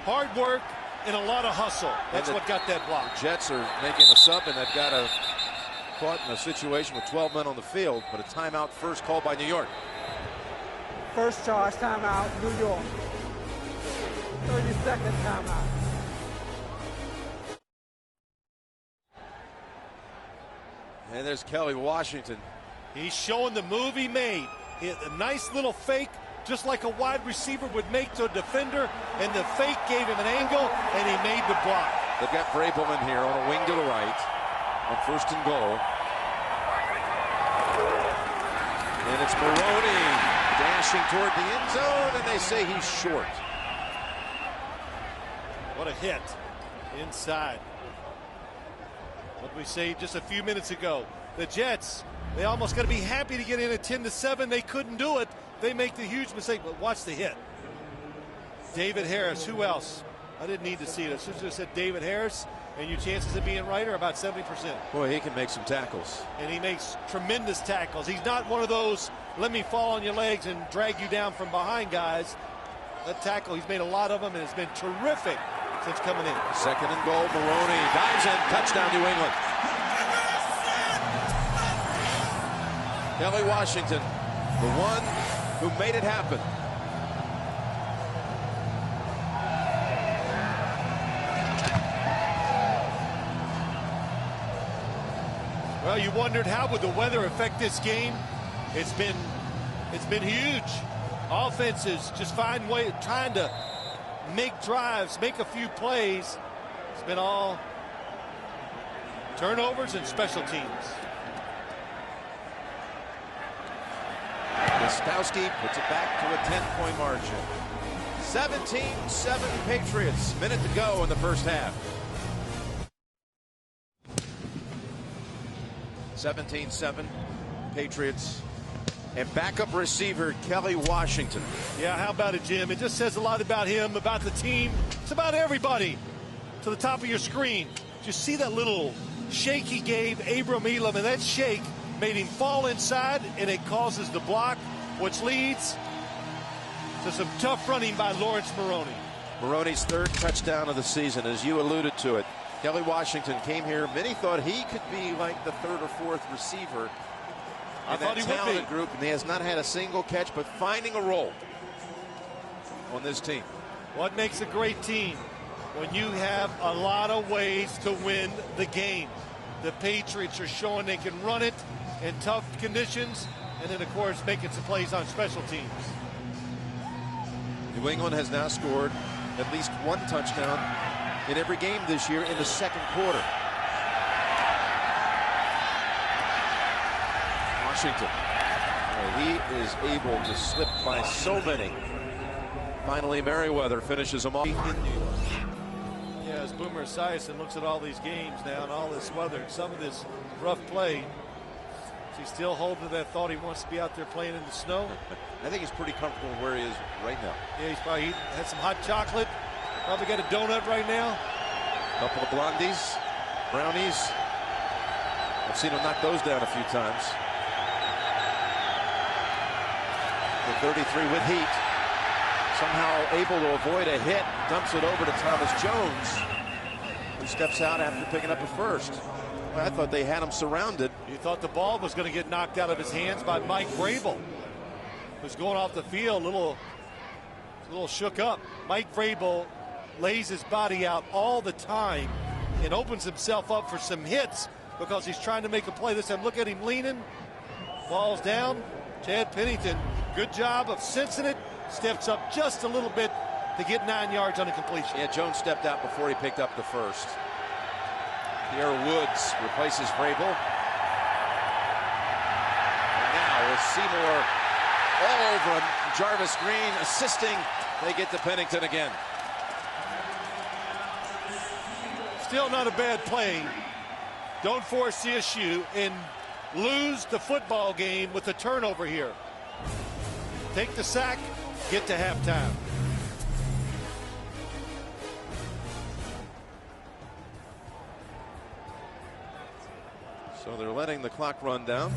hard work and a lot of hustle. That's what got that block. Jets are making a sub, and they've got caught in a situation with 12 men on the field, but a timeout first called by New York. First charge, timeout, New York. 30-second timeout. And there's Kelly Washington. He's showing the move he made. A nice little fake, just like a wide receiver would make to a defender, and the fake gave him an angle, and he made the block. They've got Vrabel in here on a wing to the right on 1st and goal. And it's Maroney dashing toward the end zone, and they say he's short. What a hit inside. What did we say just a few minutes ago? The Jets, they almost got to be happy to get in at 10-7. They couldn't do it. They make the huge mistake, but watch the hit. David Harris, who else? I didn't need to see it. As soon as I said David Harris, and your chances of being right are about 70%. Boy, he can make some tackles. And he makes tremendous tackles. He's not one of those let me fall on your legs and drag you down from behind guys. That tackle, he's made a lot of them, and it's been terrific since coming in. Second and goal, Maroney dives in, touchdown New England. Kelly Washington, the one who made it happen. Well, you wondered how would the weather affect this game. It's been huge. Offenses just find way trying to make drives, make a few plays. It's been all turnovers and special teams. Gostowski puts it back to a 10-point margin. 17-7 Patriots. Minute to go in the first half. 17-7 Patriots. And backup receiver Kelly Washington. Yeah, how about it, Jim? It just says a lot about him, about the team. It's about everybody. To the top of your screen. Did you see that little shake he gave Abram Elam? And that shake made him fall inside, and it causes the block, which leads to some tough running by Lawrence Maroney. Maroney's third touchdown of the season, as you alluded to it. Kelly Washington came here. Many thought he could be like the third or fourth receiver in that talented group, and he has not had a single catch, but finding a role on this team. What makes a great team? When you have a lot of ways to win the game. The Patriots are showing they can run it in tough conditions, and then, of course, making some plays on special teams. New England has now scored at least one touchdown in every game this year in the second quarter. Washington, he is able to slip by so many. Finally, Merriweather finishes them off in New York. Yeah, as Boomer Esiason looks at all these games now and all this weather and some of this rough play, is he still holding to that thought he wants to be out there playing in the snow? I think he's pretty comfortable where he is right now. Yeah, he's probably had some hot chocolate. Probably got a donut right now. A couple of blondies, brownies. I've seen him knock those down a few times. The 33 with heat. Somehow able to avoid a hit. Dumps it over to Thomas Jones, who steps out after picking up a first. Well, I thought they had him surrounded. You thought the ball was going to get knocked out of his hands by Mike Vrabel, who's going off the field a little shook up. Mike Vrabel lays his body out all the time and opens himself up for some hits because he's trying to make a play. This time, look at him leaning. Falls down. Chad Pennington, good job of sensing it. Steps up just a little bit to get 9 yards on a completion. Yeah, Jones stepped out before he picked up the first. Pierre Woods replaces Vrabel. And now with Seymour all over him, Jarvis Green assisting. They get to Pennington again. Still not a bad play. Don't force the issue and lose the football game with a turnover here. Take the sack, get to halftime. So they're letting the clock run down.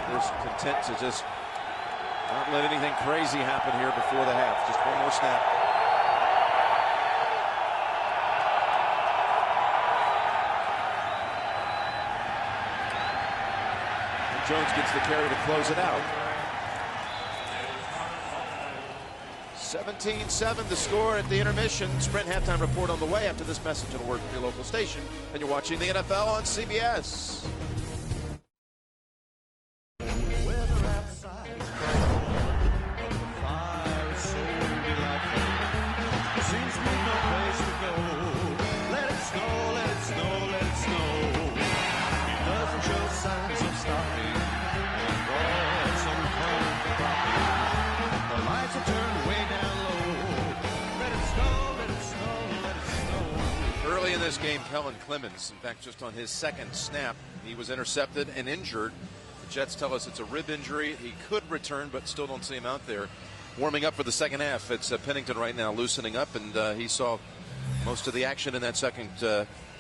They're content to just not let anything crazy happen here before the half. Just one more snap. And Jones gets the carry to close it out. 17-7 the score at the intermission. Sprint halftime report on the way after this message and a word from your local station. And you're watching the NFL on CBS. Seems to be no place to go. Let it snow, let it this game, Kellen Clemens, in fact, just on his second snap, he was intercepted and injured. The Jets tell us it's a rib injury. He could return, but still don't see him out there. Warming up for the second half. It's Pennington right now loosening up, and he saw most of the action in that second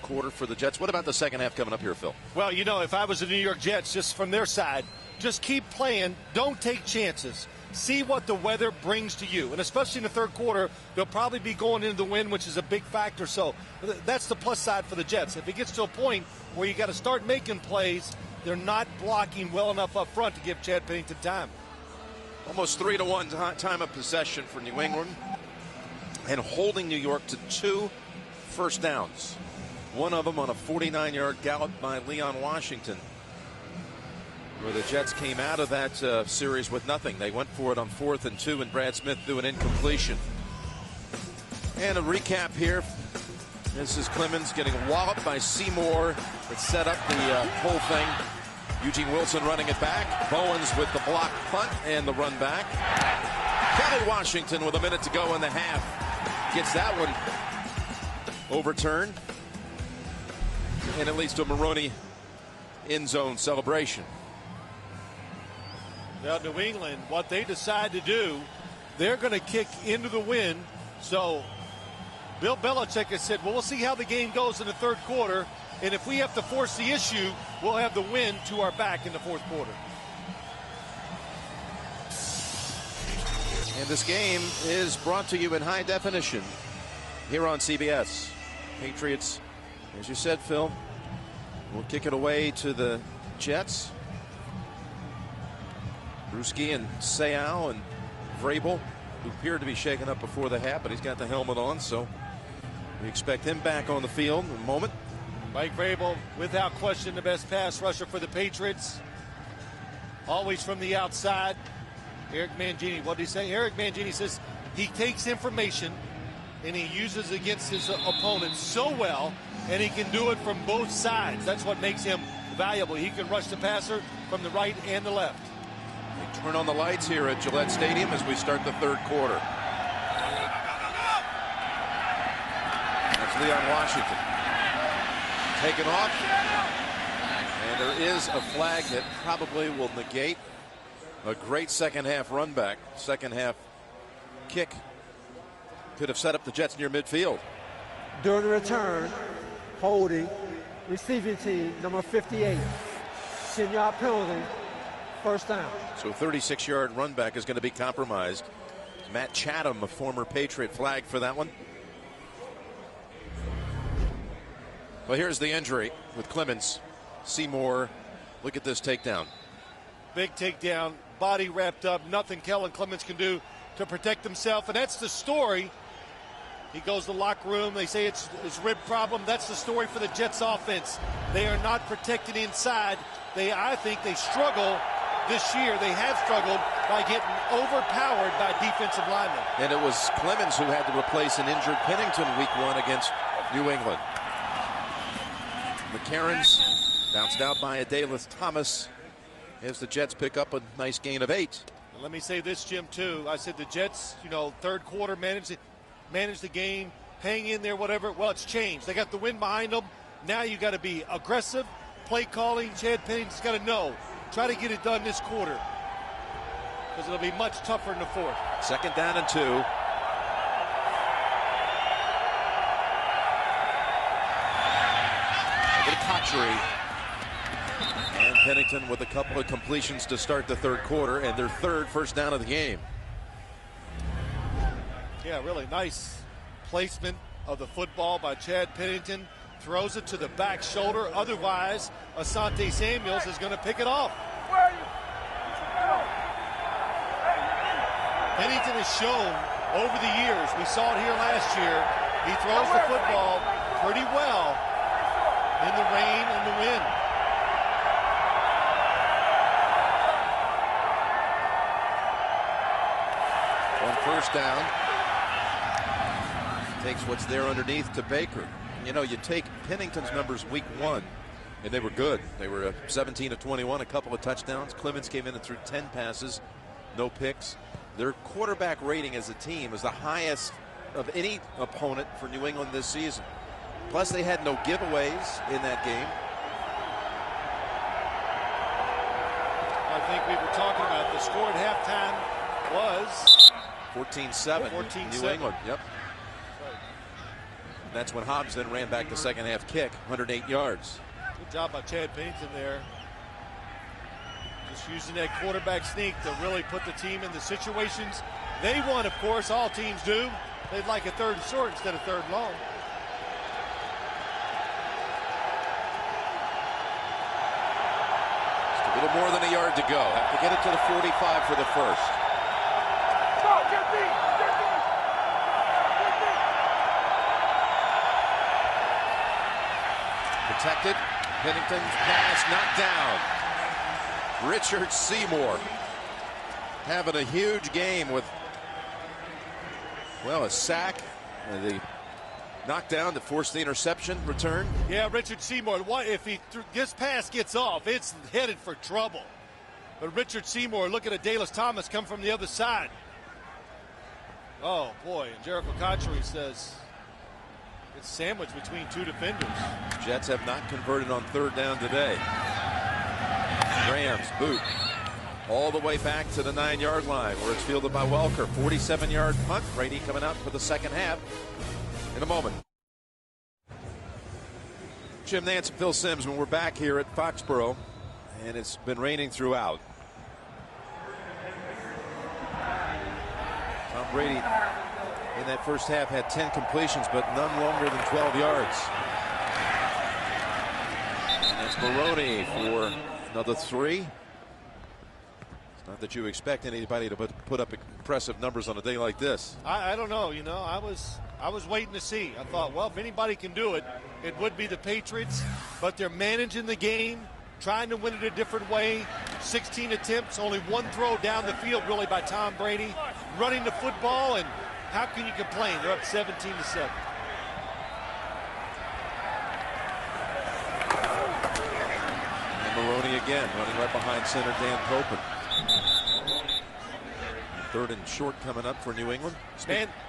quarter for the Jets. What about the second half coming up here, Phil? Well, you know, if I was the New York Jets, just from their side, just keep playing. Don't take chances. See what the weather brings to you. And especially in the third quarter, they'll probably be going into the wind, which is a big factor. So that's the plus side for the Jets. If it gets to a point where you got to start making plays, they're not blocking well enough up front to give Chad Pennington time. Almost 3-1 time of possession for New England, and holding New York to 2 first downs. One of them on a 49-yard gallop by Leon Washington, where the Jets came out of that series with nothing. They went for it on 4th and 2, and Brad Smith threw an incompletion. And a recap here. This is Clemens getting walloped by Seymour that set up the whole thing. Eugene Wilson running it back. Bowens with the block punt and the run back. Kelly Washington with a minute to go in the half gets that one overturned. And it leads to a Maroney end zone celebration. Now, New England, what they decide to do, they're going to kick into the wind. So Bill Belichick has said, well, we'll see how the game goes in the third quarter. And if we have to force the issue, we'll have the win to our back in the fourth quarter. And this game is brought to you in high definition here on CBS. Patriots, as you said, Phil, will kick it away to the Jets. Bruschi and Seau and Vrabel, who appeared to be shaken up before the half, but he's got the helmet on, so we expect him back on the field in a moment. Mike Vrabel, without question, the best pass rusher for the Patriots. Always from the outside. Eric Mangini, what did he say? Eric Mangini says he takes information and he uses against his opponent so well, and he can do it from both sides. That's what makes him valuable. He can rush the passer from the right and the left. They turn on the lights here at Gillette Stadium as we start the third quarter. That's Leon Washington. Taken off, and there is a flag that probably will negate a great second half run back. Second half kick could have set up the Jets near midfield. During the return, holding, receiving team, number 58. 10-yard penalty, first down. So a 36-yard run back is going to be compromised. Matt Chatham, a former Patriot, flag for that one. Well, here's the injury with Clemens. Seymour, look at this takedown. Big takedown, body wrapped up, nothing Kellen Clemens can do to protect himself, and that's the story. He goes to the locker room, they say it's his rib problem. That's the story for the Jets offense. They are not protected inside. I think they struggle this year. They have struggled by getting overpowered by defensive linemen. And it was Clemens who had to replace an injured Pennington week 1 against New England. McCarron's bounced out by Adalis Thomas as the Jets pick up a nice gain of 8. Let me say this, Jim, too. I said the Jets, third quarter manage the game, hang in there, whatever. Well, it's changed. They got the win behind them. Now you got to be aggressive. Play calling. Chad Pennington's got to know. Try to get it done this quarter, because it'll be much tougher in the fourth. Second down and 2. And Pennington with a couple of completions to start the third quarter, and their third first down of the game. Yeah, really nice placement of the football by Chad Pennington. Throws it to the back shoulder. Otherwise, Asante Samuels is going to pick it off. Pennington has shown over the years, we saw it here last year, he throws the football pretty well in the rain and the wind. On first down, takes what's there underneath to Baker. You take Pennington's numbers week 1, and they were good. They were 17 of 21, a couple of touchdowns. Clemens came in and threw 10 passes, no picks. Their quarterback rating as a team is the highest of any opponent for New England this season. Plus, they had no giveaways in that game. I think we were talking about the score at halftime was 14-7. 14-7. New England. Yep. And that's when Hobbs then ran back the second half kick, 108 yards. Good job by Chad Pennington there. Just using that quarterback sneak to really put the team in the situations they want, of course. All teams do. They'd like a third and short instead of third and long. Just a little more than a yard to go. Have to get it to the 45 for the first. Protected. Pennington's pass knocked down. Richard Seymour having a huge game with, well, a sack, the knockdown that forced the interception return. Yeah, Richard Seymour, if this pass gets off, it's headed for trouble. But Richard Seymour, look at Dallas Thomas come from the other side. Oh, boy, and Jericho Cotchery says it's sandwiched between two defenders. Jets have not converted on third down today. Rams boot all the way back to the 9-yard line where it's fielded by Welker. 47-yard punt. Brady coming out for the second half in a moment. Jim Nantz and Phil Simms when we're back here at Foxborough, and it's been raining throughout. Tom Brady in that first half had 10 completions, but none longer than 12 yards. And it's Maroney for another 3. It's not that you expect anybody to put up impressive numbers on a day like this. I don't know. You know, I was waiting to see. I thought, well, if anybody can do it, it would be the Patriots. But they're managing the game, trying to win it a different way. 16 attempts, only one throw down the field really by Tom Brady. Running the football, and how can you complain? They're up 17-7. Maroney again, running right behind center Dan Copen. Third and short coming up for New England.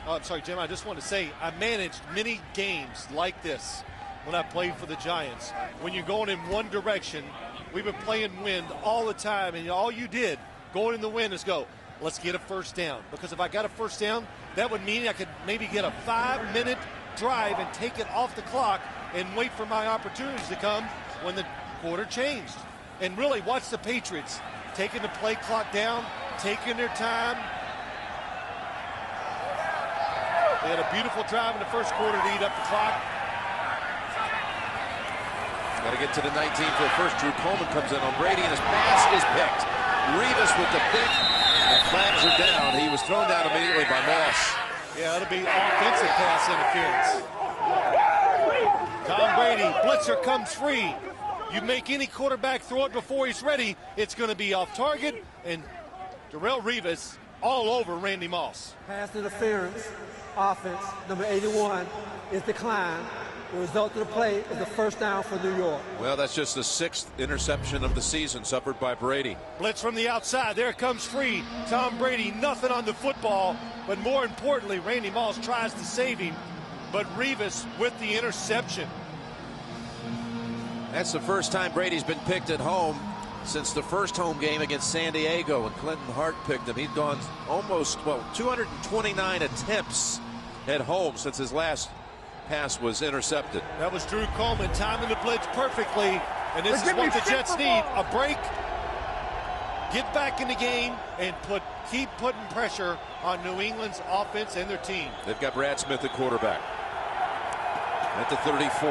I'm sorry, Jim, I just want to say I managed many games like this when I played for the Giants. When you're going in one direction, we've been playing wind all the time, and all you did going in the wind is go, let's get a first down. Because if I got a first down, that would mean I could maybe get a 5-minute drive and take it off the clock and wait for my opportunities to come when the quarter changed. And really watch the Patriots taking the play clock down, taking their time. They had a beautiful drive in the first quarter to eat up the clock. Got to get to the 19 for the first. Drew Coleman comes in on Brady, and his pass is picked. Rivas with the pick. The flags are down. He was thrown down immediately by Moss. Yeah, it'll be offensive pass interference. Tom Brady, blitzer comes free. You make any quarterback throw it before he's ready, it's going to be off target, and Darrelle Revis all over Randy Moss. Pass interference, offense, number 81, is declined. The result of the play is a first down for New York. Well, that's just the 6th interception of the season suffered by Brady. Blitz from the outside. There it comes free. Tom Brady, nothing on the football. But more importantly, Randy Moss tries to save him. But Revis with the interception. That's the first time Brady's been picked at home since the first home game against San Diego when Clinton Hart picked him. He'd gone almost, 229 attempts at home since his last pass was intercepted. That was Drew Coleman timing the blitz perfectly, and this is what the Jets need: a break, get back in the game, and keep putting pressure on New England's offense and their team. They've got Brad Smith at quarterback at the 34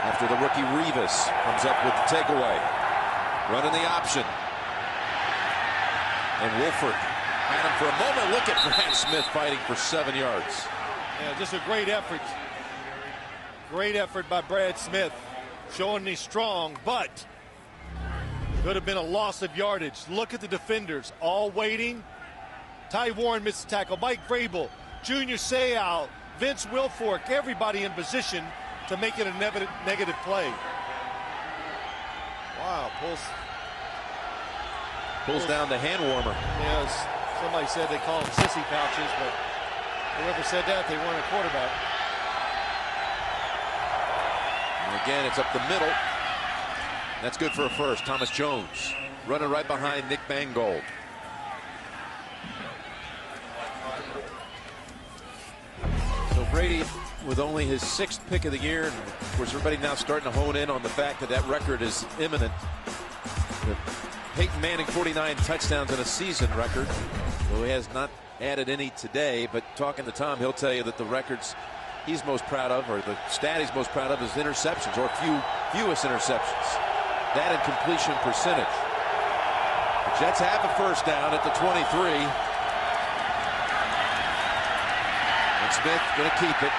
after the rookie Rivas comes up with the takeaway, running the option, and Wolford had him for a moment. Look at Brad Smith fighting for 7 yards. Yeah, just a great effort. Great effort by Brad Smith, showing he's strong, but could have been a loss of yardage. Look at the defenders, all waiting. Ty Warren missed the tackle. Mike Vrabel, Junior Seau, Vince Wilfork, everybody in position to make it a negative play. Wow, pulls down the hand warmer. Yes, somebody said they call them sissy pouches, but whoever said that, they weren't a quarterback. again. It's up the middle. That's good for a first. Thomas Jones running right behind Nick Mangold. So Brady with only his 6th pick of the year. And of course, everybody now starting to hone in on the fact that that record is imminent. The Peyton Manning 49 touchdowns in a season record. Well, he has not added any today, but talking to Tom, he'll tell you that the records he's most proud of, or the stat he's most proud of, is interceptions, or fewest interceptions. That and completion percentage. The Jets have a first down at the 23. And Smith going to keep it.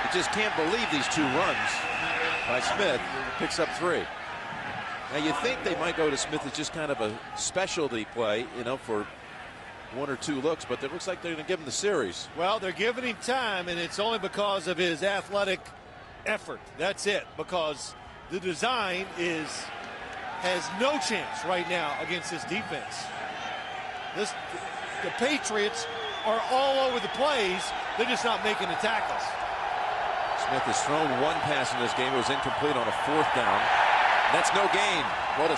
You just can't believe these 2 runs by Smith. Picks up 3. Now you think they might go to Smith as just kind of a specialty play, you know, for 1 or 2 looks, but it looks like they're going to give him the series. Well, they're giving him time, and it's only because of his athletic effort. That's it, because the design has no chance right now against this defense. The Patriots are all over the plays. They're just not making the tackles. Smith has thrown 1 pass in this game. It was incomplete on a 4th down. That's no gain. What a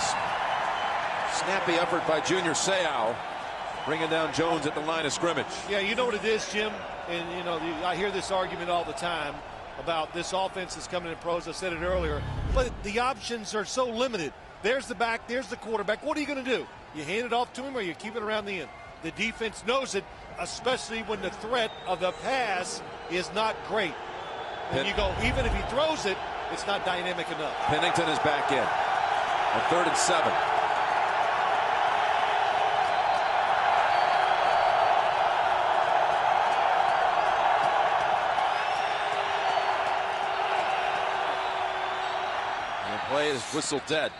snappy effort by Junior Seau, bringing down Jones at the line of scrimmage. Yeah, you know what it is, Jim, and you know I hear this argument all the time about this offense that's coming in pros. I said it earlier, but the options are so limited. There's the back, there's the quarterback. What are you going to do? You hand it off to him, or you keep it around the end? The defense knows it, especially when the threat of the pass is not great. And you go, even if he throws it, it's not dynamic enough. Pennington is back in on 3rd and 7. And the play is whistled dead.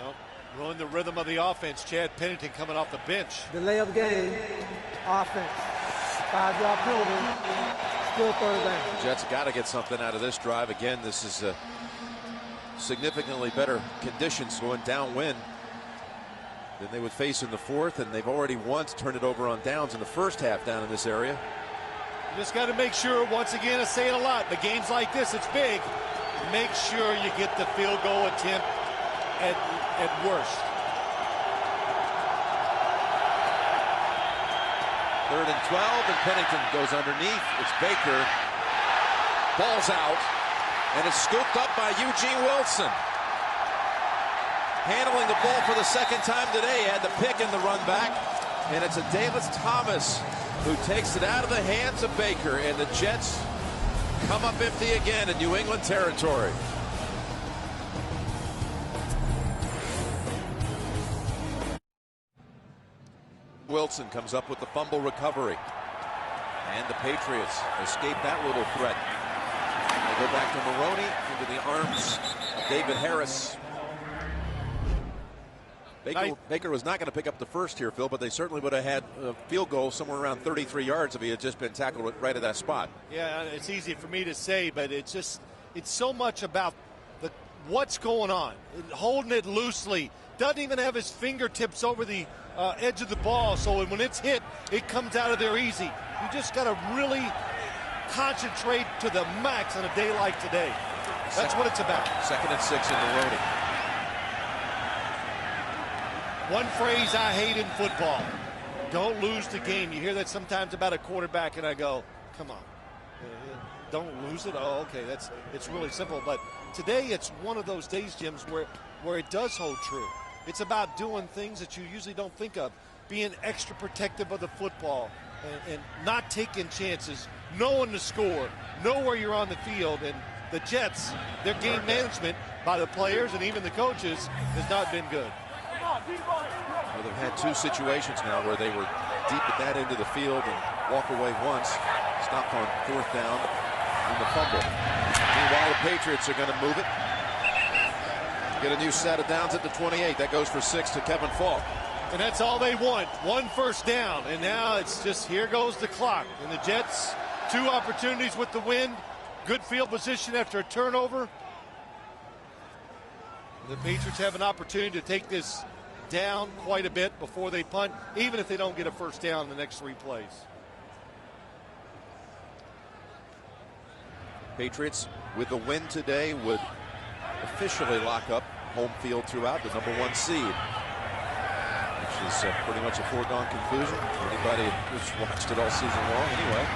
Well, ruined the rhythm of the offense. Chad Pennington coming off the bench. Delay of game, offense. 5-yard penalty. Still 3rd down. The Jets got to get something out of this drive. Again, this is significantly better conditions going downwind than they would face in the 4th, and they've already once turned it over on downs in the first half down in this area. You just got to make sure, once again, I say it a lot, but games like this, it's big. Make sure you get the field goal attempt at worst. 3rd and 12, and Pennington goes underneath. It's Baker. Ball's out, and it's scooped up by Eugene Wilson. Handling the ball for the 2nd time today. Had the pick in the run back, and it's a Davis Thomas who takes it out of the hands of Baker, and the Jets come up empty again in New England territory. Wilson comes up with the fumble recovery, and the Patriots escape that little threat. They go back to Maroney into the arms of David Harris. Baker was not going to pick up the first here, Phil, but they certainly would have had a field goal somewhere around 33 yards if he had just been tackled right at that spot. Yeah, it's easy for me to say, but it's so much about what's going on, holding it loosely. Doesn't even have his fingertips over the edge of the ball, so when it's hit, it comes out of there easy. You just got to really concentrate to the max on a day like today. That's what it's about. 2nd and 6 in Maroney. One phrase I hate in football: don't lose the game. You hear that sometimes about a quarterback, and I go, come on, don't lose it. Oh, okay, it's really simple. But today it's one of those days, Jim, where it does hold true. It's about doing things that you usually don't think of, being extra protective of the football and not taking chances, knowing the score, know where you're on the field. And the Jets, their game management by the players and even the coaches has not been good. Well, they've had 2 situations now where they were deep at that end of the field and walk away once, stopped on 4th down in the fumble. Meanwhile, the Patriots are going to move it. Get a new set of downs at the 28. That goes for 6 to Kevin Falk. And that's all they want, 1 first down. And now it's just, here goes the clock. And the Jets, 2 opportunities with the wind. Good field position after a turnover. The Patriots have an opportunity to take this down quite a bit before they punt, even if they don't get a first down in the next 3 plays. Patriots, with the win today, would officially lock up home field throughout, the #1 seed, which is pretty much a foregone conclusion for anybody who's watched it all season long anyway.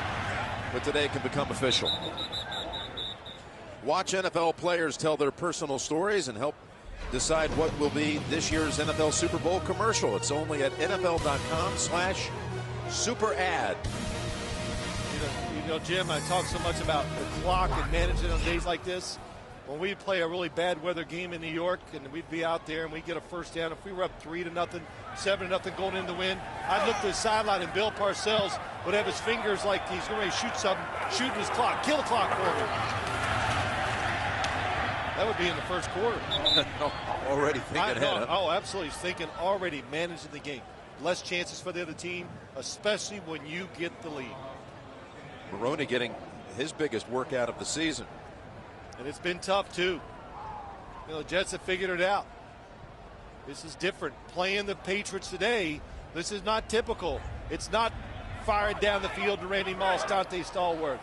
But today it can become official. Watch NFL players tell their personal stories and help decide what will be this year's NFL Super Bowl commercial. It's only at NFL.com/superad. You know, Jim, I talk so much about the clock and managing on days like this. When we play a really bad weather game in New York and we'd be out there and we get a first down, if we were up 3-0, 7-0 going in the win, I'd look to the sideline and Bill Parcells would have his fingers like he's going to shoot something, shooting his clock, kill the clock for me. That would be in the first quarter. Already thinking ahead. Oh, absolutely. He's thinking already managing the game. Less chances for the other team, especially when you get the lead. Maroney getting his biggest workout of the season. And it's been tough, too. You know, the Jets have figured it out. This is different. Playing the Patriots today, this is not typical. It's not fired down the field to Randy Moss, Dante Stallworth.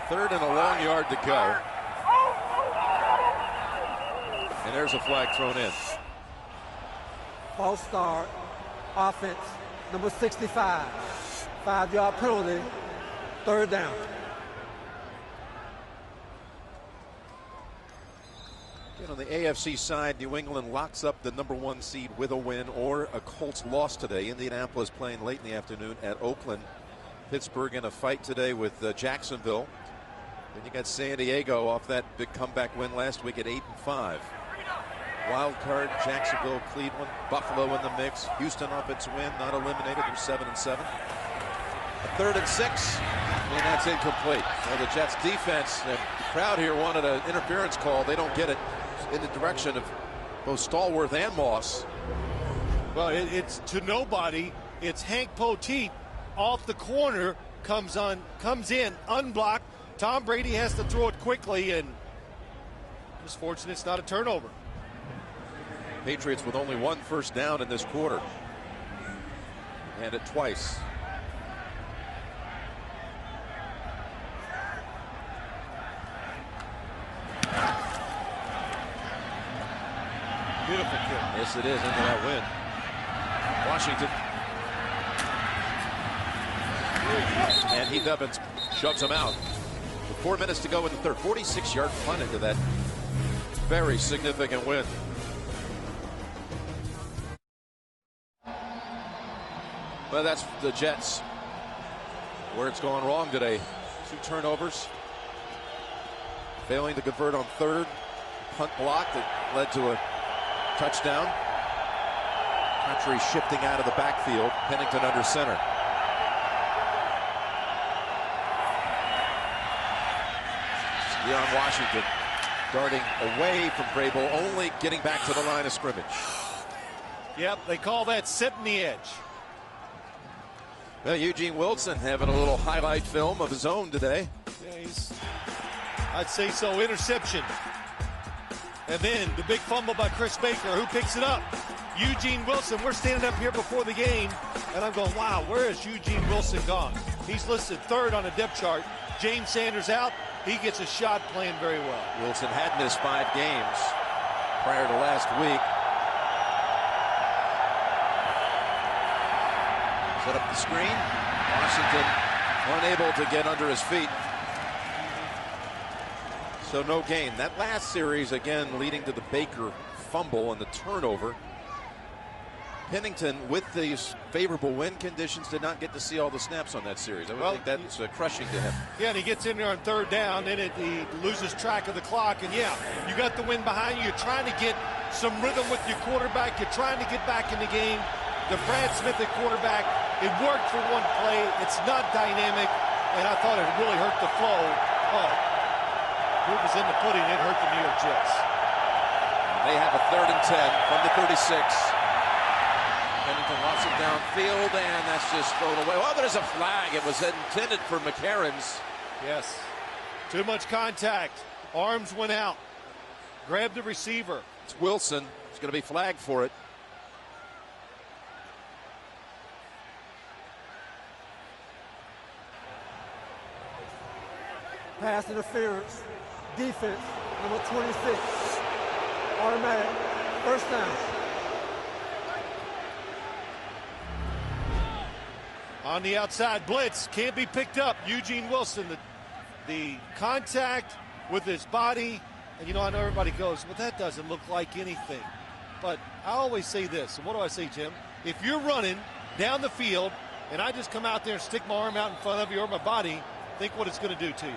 3rd and a long yard to go. And there's a flag thrown in. False start, offense, number 65. 5-yard penalty, 3rd down. On the AFC side, New England locks up the #1 seed with a win or a Colts loss today. Indianapolis playing late in the afternoon at Oakland. Pittsburgh in a fight today with Jacksonville. Then you got San Diego off that big comeback win last week at 8-5. Wild card, Jacksonville, Cleveland, Buffalo in the mix. Houston off its win, not eliminated. They're 7-7. A 3rd and 6, and that's incomplete. Well, the Jets defense, the crowd here wanted an interference call. They don't get it in the direction of both Stallworth and Moss. Well, it's to nobody. It's Hank Poteet off the corner, comes in unblocked. Tom Brady has to throw it quickly, and just fortunate it's not a turnover. Patriots with only 1 first down in this quarter. And it twice. Beautiful kick. Yes, it is, into that win. Washington. And Heath Evans shoves him out. With 4 minutes to go in the 3rd. 46-yard punt into that very significant win. Well, that's the Jets. Where it's gone wrong today. 2 turnovers. Failing to convert on 3rd. Punt block that led to a touchdown. Country shifting out of the backfield. Pennington under center. Deion Washington darting away from Vrabel, only getting back to the line of scrimmage. Yep, they call that setting the edge. Well, Eugene Wilson having a little highlight film of his own today. Yeah, I'd say so, interception. And then the big fumble by Chris Baker. Who picks it up? Eugene Wilson. We're standing up here before the game, and I'm going, wow, where has Eugene Wilson gone? He's listed 3rd on the depth chart. James Sanders out. He gets a shot, playing very well. Wilson had missed 5 games prior to last week. Set up the screen. Washington unable to get under his feet. So no gain. That last series, again, leading to the Baker fumble and the turnover. Pennington, with these favorable wind conditions, did not get to see all the snaps on that series. I would think that's crushing to him. Yeah, and he gets in there on 3rd down, then he loses track of the clock. And, yeah, you got the wind behind you. You're trying to get some rhythm with your quarterback. You're trying to get back in the game. The Brad Smith at quarterback, it worked for one play. It's not dynamic, and I thought it really hurt the flow. Oh, it was in the pudding. It hurt the New York Jets. They have a 3rd and 10 from the 36. Pennington lost it downfield, and that's just thrown away. Well, there's a flag. It was intended for McCarron's. Yes. Too much contact. Arms went out. Grabbed the receiver. It's Wilson. He's going to be flagged for it. pass interference, defense, number 26, automatic, first down. On the outside, blitz, can't be picked up. Eugene Wilson, the contact with his body, and you know, I know everybody goes, well, that doesn't look like anything. But I always say this, and what do I say, Jim? If you're running down the field, and I just come out there and stick my arm out in front of you or my body, think what it's going to do to you.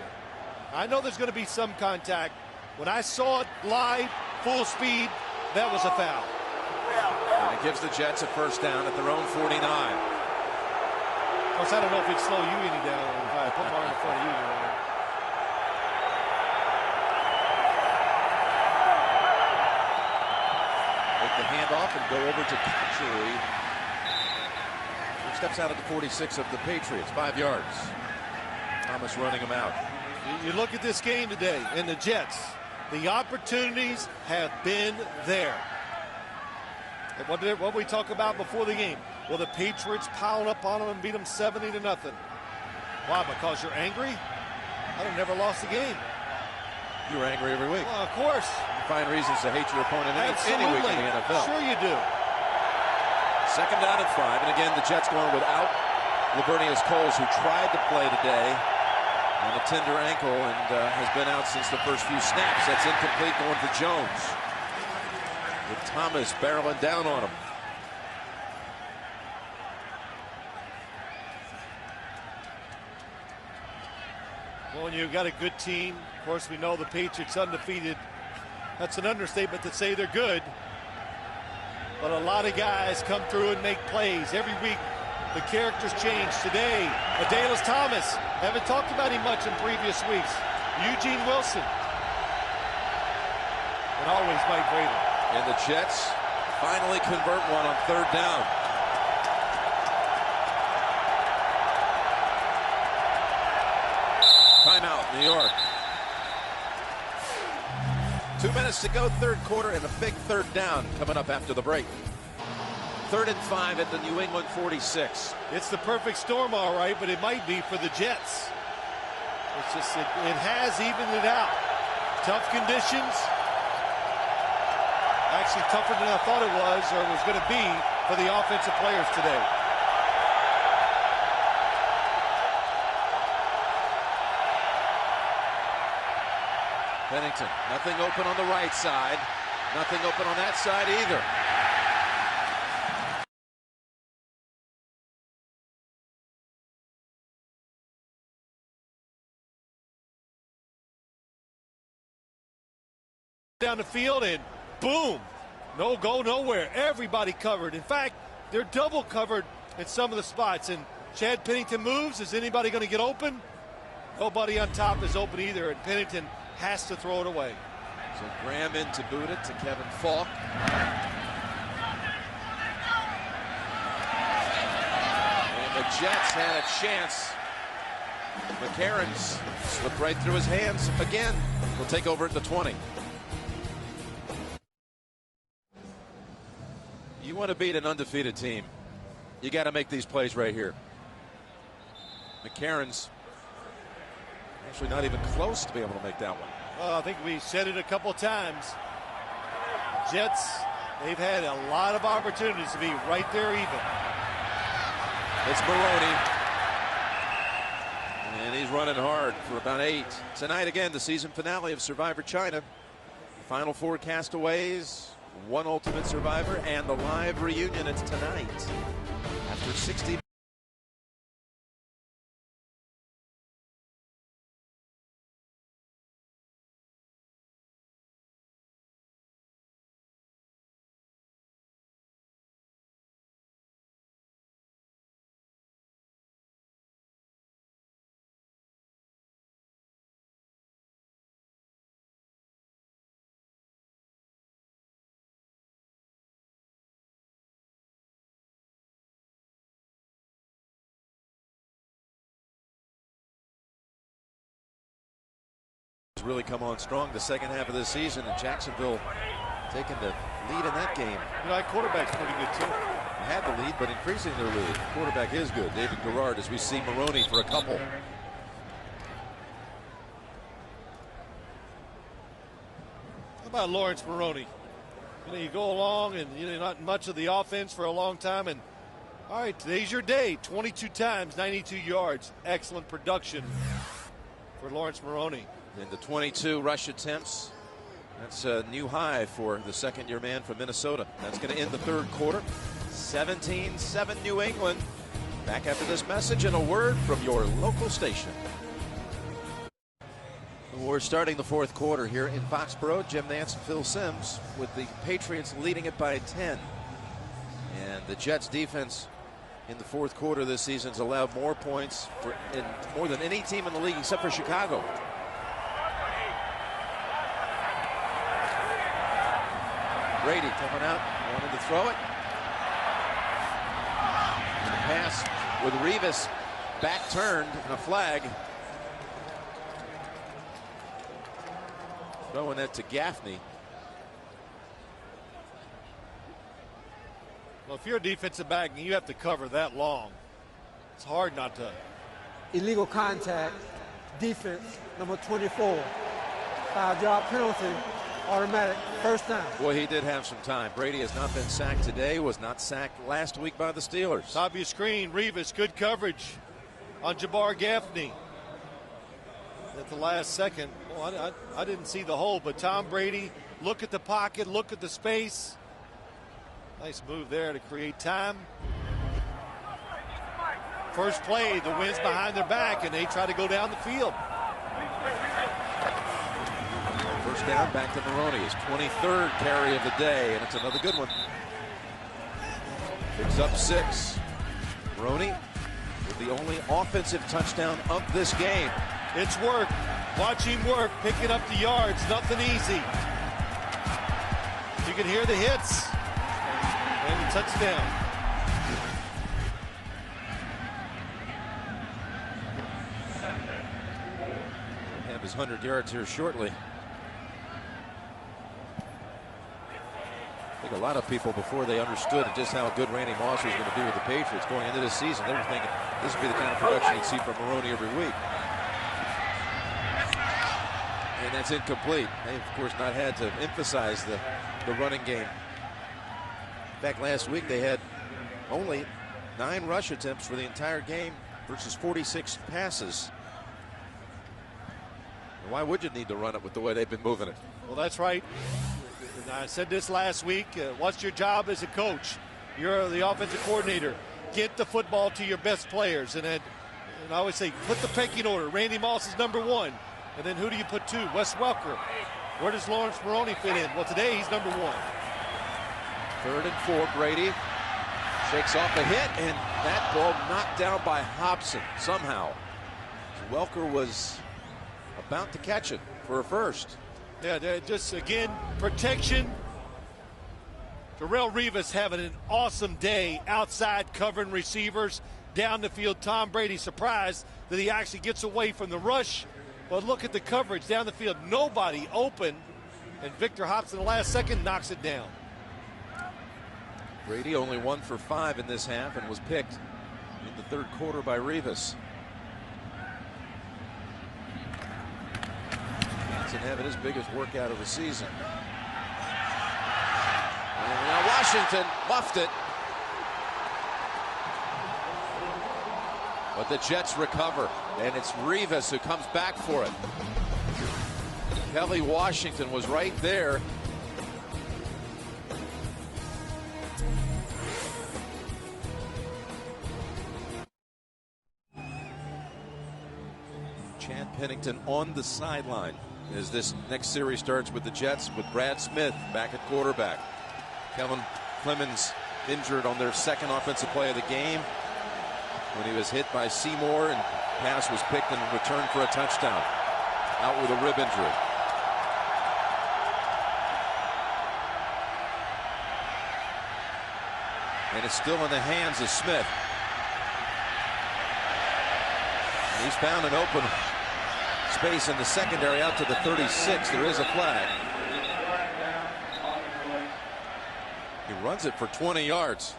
I know there's going to be some contact. When I saw it live, full speed, that was a foul. And it gives the Jets a first down at their own 49. Of course, I don't know if it'd slow you any down if I put my arm in front of you. Make the handoff and go over to Country. He steps out at the 46 of the Patriots, 5 yards. Thomas running him out. You look at this game today, and the Jets, the opportunities have been there. And what we talk about before the game? Well, the Patriots piled up on them and beat them 70-0. Why? Because you're angry? I'd have never lost a game. You're angry every week. Well, of course. You find reasons to hate your opponent any week in the NFL. Sure you do. Second down and 5, and again the Jets going without Lavernius Coles, who tried to play today on a tender ankle and has been out since the first few snaps. That's incomplete, going to Jones. With Thomas barreling down on him. Well, when you've got a good team, of course we know the Patriots undefeated. That's an understatement to say they're good. But a lot of guys come through and make plays. Every week the characters change. Today, Adalys Thomas. Haven't talked about him much in previous weeks. Eugene Wilson. And always Mike Vrabel. And the Jets finally convert one on third down. Timeout, New York. 2 minutes to go, third quarter, and a big third down coming up after the break. 3rd and 5 at the New England 46. It's the perfect storm, all right, but it might be for the Jets. It's just, it has evened it out. Tough conditions. Actually tougher than I thought it was, or it was going to be, for the offensive players today. Pennington, nothing open on the right side. Nothing open on that side either. Down the field and boom, no go nowhere. Everybody covered. In fact, they're double covered in some of the spots. And Chad Pennington moves. Is anybody going to get open? Nobody on top is open either, and Pennington has to throw it away. So Graham in to boot it to Kevin Falk. And the Jets had a chance. McCarron's slipped right through his hands again. Will take over at the 20. You want to beat an undefeated team, you got to make these plays right here. McCarron's actually not even close to be able to make that one. Well, I think we said it a couple times. Jets, they've had a lot of opportunities to be right there even. It's Maroney. And he's running hard for about 8. Tonight, again, the season finale of Survivor China. Final 4 castaways, 1 ultimate survivor, and the live reunion. It's tonight. After 60. Really come on strong the second half of this season, and Jacksonville taking the lead in that game. You know, quarterback's pretty good too. They had the lead, but increasing their lead. Quarterback is good. David Garrard, as we see Maroney for a couple. about Lawrence Maroney? You know, you go along and you know not much of the offense for a long time, and all right, today's your day. 22 times, 92 yards. Excellent production for Lawrence Maroney. And the 22 rush attempts. That's a new high for the second-year man from Minnesota. That's going to end the third quarter. 17-7 New England. Back after this message and a word from your local station. We're starting the fourth quarter here in Foxborough. Jim Nance and Phil Simms with the Patriots leading it by 10. And the Jets defense in the fourth quarter this season has allowed more points more than any team in the league except for Chicago. Brady coming out, wanted to throw it. And the pass with Revis back turned and a flag. Throwing that to Gaffney. Well, if you're a defensive back and you have to cover that long, it's hard not to. Illegal contact, defense, number 24. 5-yard penalty, automatic, first down. Boy, he did have some time. Brady has not been sacked today, was not sacked last week by the Steelers. Top of your screen, Revis, good coverage on Jabbar Gaffney. At the last second, well, I didn't see the hole, but Tom Brady, look at the pocket, look at the space. Nice move there to create time. First play, the wind's behind their back, and they try to go down the field. First down, back to Maroney. His 23rd carry of the day, and it's another good one. Picks up 6. Maroney with the only offensive touchdown of this game. It's work. Watch him work, picking up the yards. Nothing easy. You can hear the hits. And the touchdown. Have his 100 yards here shortly. I think a lot of people, before they understood just how good Randy Moss was going to be with the Patriots going into this season, they were thinking this would be the kind of production you'd see from Maroney every week. And that's incomplete. They've, of course, not had to emphasize the running game. In fact, last week they had only 9 rush attempts for the entire game versus 46 passes. And why would you need to run it with the way they've been moving it? Well, that's right. And I said this last week. What's your job as a coach? You're the offensive coordinator. Get the football to your best players. And I always say, put the pecking order. Randy Moss is number 1. And then who do you put 2? Wes Welker. Where does Lawrence Maroney fit in? Well, today he's number 1. 3rd and 4. Brady shakes off a hit, and that ball knocked down by Hobson somehow. Welker was about to catch it for a first. Yeah, just again, protection. Darrelle Revis having an awesome day outside covering receivers down the field. Tom Brady surprised that he actually gets away from the rush. But look at the coverage down the field. Nobody open. And Victor Hobson, the last second, knocks it down. Brady only 1 for 5 in this half and was picked in the third quarter by Revis. Johnson having his biggest workout of the season. And now Washington muffed it. But the Jets recover, and it's Revis who comes back for it. Kelly Washington was right there. Chad Pennington on the sideline as this next series starts with the Jets with Brad Smith back at quarterback. Kevin Clemens injured on their second offensive play of the game when he was hit by Seymour, and pass was picked and returned for a touchdown. Out with a rib injury. And it's still in the hands of Smith. And he's found an open space in the secondary out to the 36. There is a flag. He runs it for 20 yards.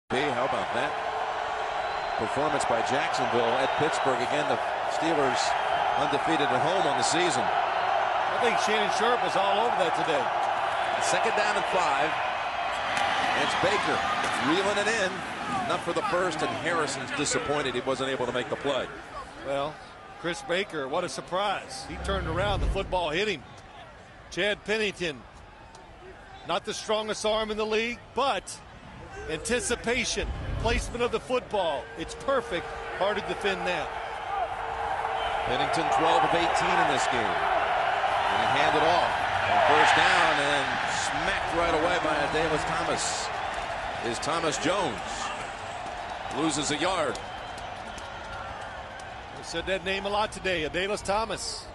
How about that performance by Jacksonville at Pittsburgh? Again, the Steelers undefeated at home on the season. I think Shannon Sharp was all over that today. Second down and 5. It's Baker reeling it in. Enough for the first, and Harrison's disappointed he wasn't able to make the play. Well, Chris Baker, what a surprise. He turned around, the football hit him. Chad Pennington, not the strongest arm in the league, but anticipation, placement of the football, it's perfect. Hard to defend now. Pennington 12 of 18 in this game. And he handed off on first down and smacked right away by Davis Thomas. Is Thomas Jones. Loses a yard. We said that name a lot today, Adalys Thomas.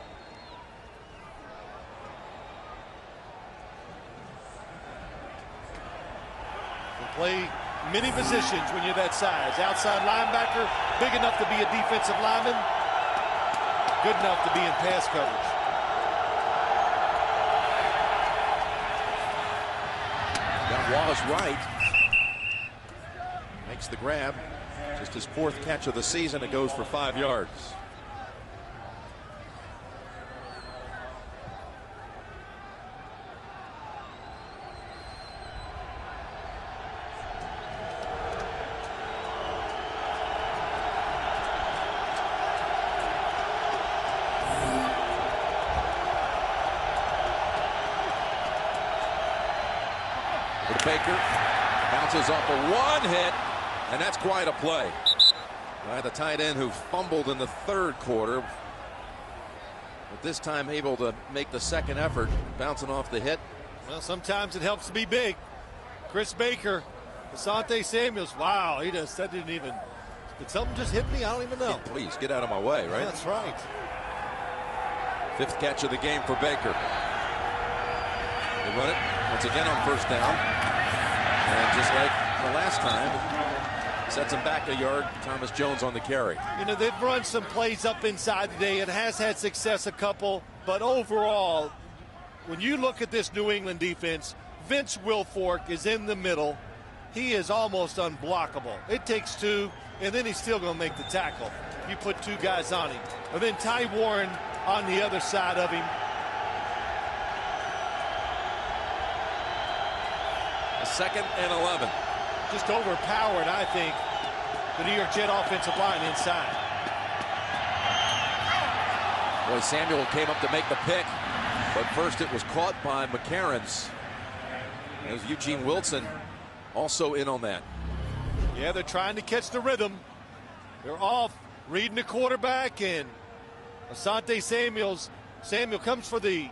Can play many positions when you're that size. Outside linebacker, big enough to be a defensive lineman, good enough to be in pass coverage. Got Wallace right. Makes the grab. Just his 4th catch of the season. It goes for 5 yards. Baker bounces off a 1 hit, and that's quite a play by the tight end who fumbled in the 3rd quarter, but this time able to make the 2nd effort, bouncing off the hit. Well, sometimes it helps to be big. Chris Baker, Asante Samuels, wow, that didn't even, did something just hit me? I don't even know. Yeah, please get out of my way, right? That's right. 5th catch of the game for Baker. They run it once again on first down. And just like the last time, sets him back a yard. Thomas Jones on the carry. You know, they've run some plays up inside today. It has had success a couple. But overall, when you look at this New England defense, Vince Wilfork is in the middle. He is almost unblockable. It takes 2, and then he's still going to make the tackle. You put 2 guys on him. And then Ty Warren on the other side of him. Second and 11. Just overpowered, I think, the New York Jet offensive line inside. Boy, Samuel came up to make the pick, but first it was caught by McCarron's. It was Eugene Wilson also in on that. Yeah, they're trying to catch the rhythm. They're off reading the quarterback, and Asante Samuel comes for the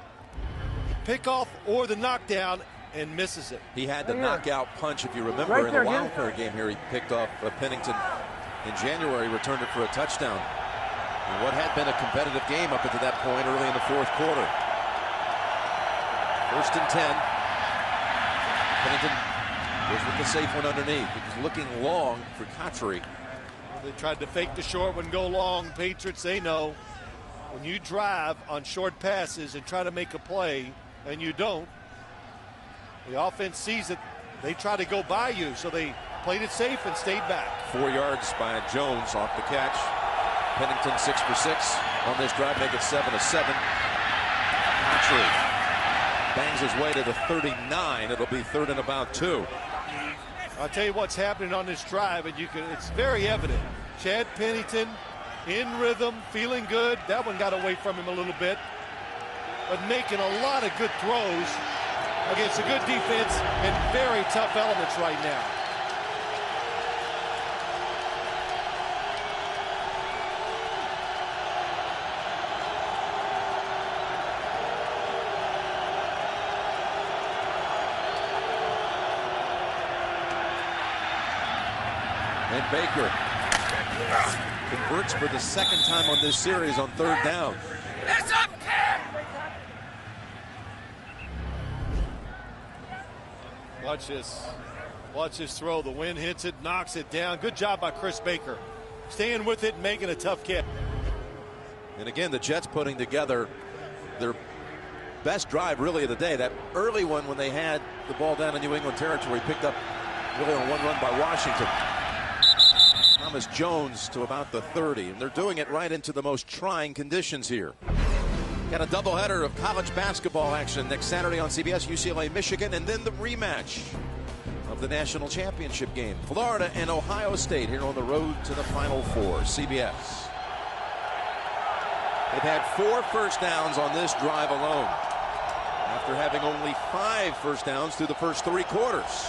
pickoff or the knockdown and misses it. He had the knockout punch, if you remember, in the wild card game here. He picked off Pennington in January, returned it for a touchdown. And what had been a competitive game up until that point early in the 4th quarter. 1st and 10. Pennington was with the safe one underneath. He was looking long for Cotchery. They tried to fake the short one, go long. Patriots, they know when you drive on short passes and try to make a play and you don't, the offense sees it. They try to go by you, so they played it safe and stayed back. 4 yards by Jones off the catch. Pennington 6 for 6 on this drive, make it 7 of 7. Cotchery bangs his way to the 39. It'll be 3rd and about 2. I'll tell you what's happening on this drive, and it's very evident. Chad Pennington in rhythm, feeling good. That one got away from him a little bit, but making a lot of good throws against a good defense and very tough elements right now. And Baker converts for the 2nd time on this series on 3rd down. That's up, kid! Watch this. Watch this throw. The wind hits it, knocks it down. Good job by Chris Baker. Staying with it and making a tough catch. And again, the Jets putting together their best drive really of the day. That early one when they had the ball down in New England territory, picked up Really on one run by Washington. Thomas Jones to about the 30, and they're doing it right into the most trying conditions here. Got a doubleheader of college basketball action next Saturday on CBS, UCLA, Michigan, and then the rematch of the national championship game. Florida and Ohio State here on the road to the Final Four. CBS. They've had 4 first downs on this drive alone, after having only 5 first downs through the first 3 quarters.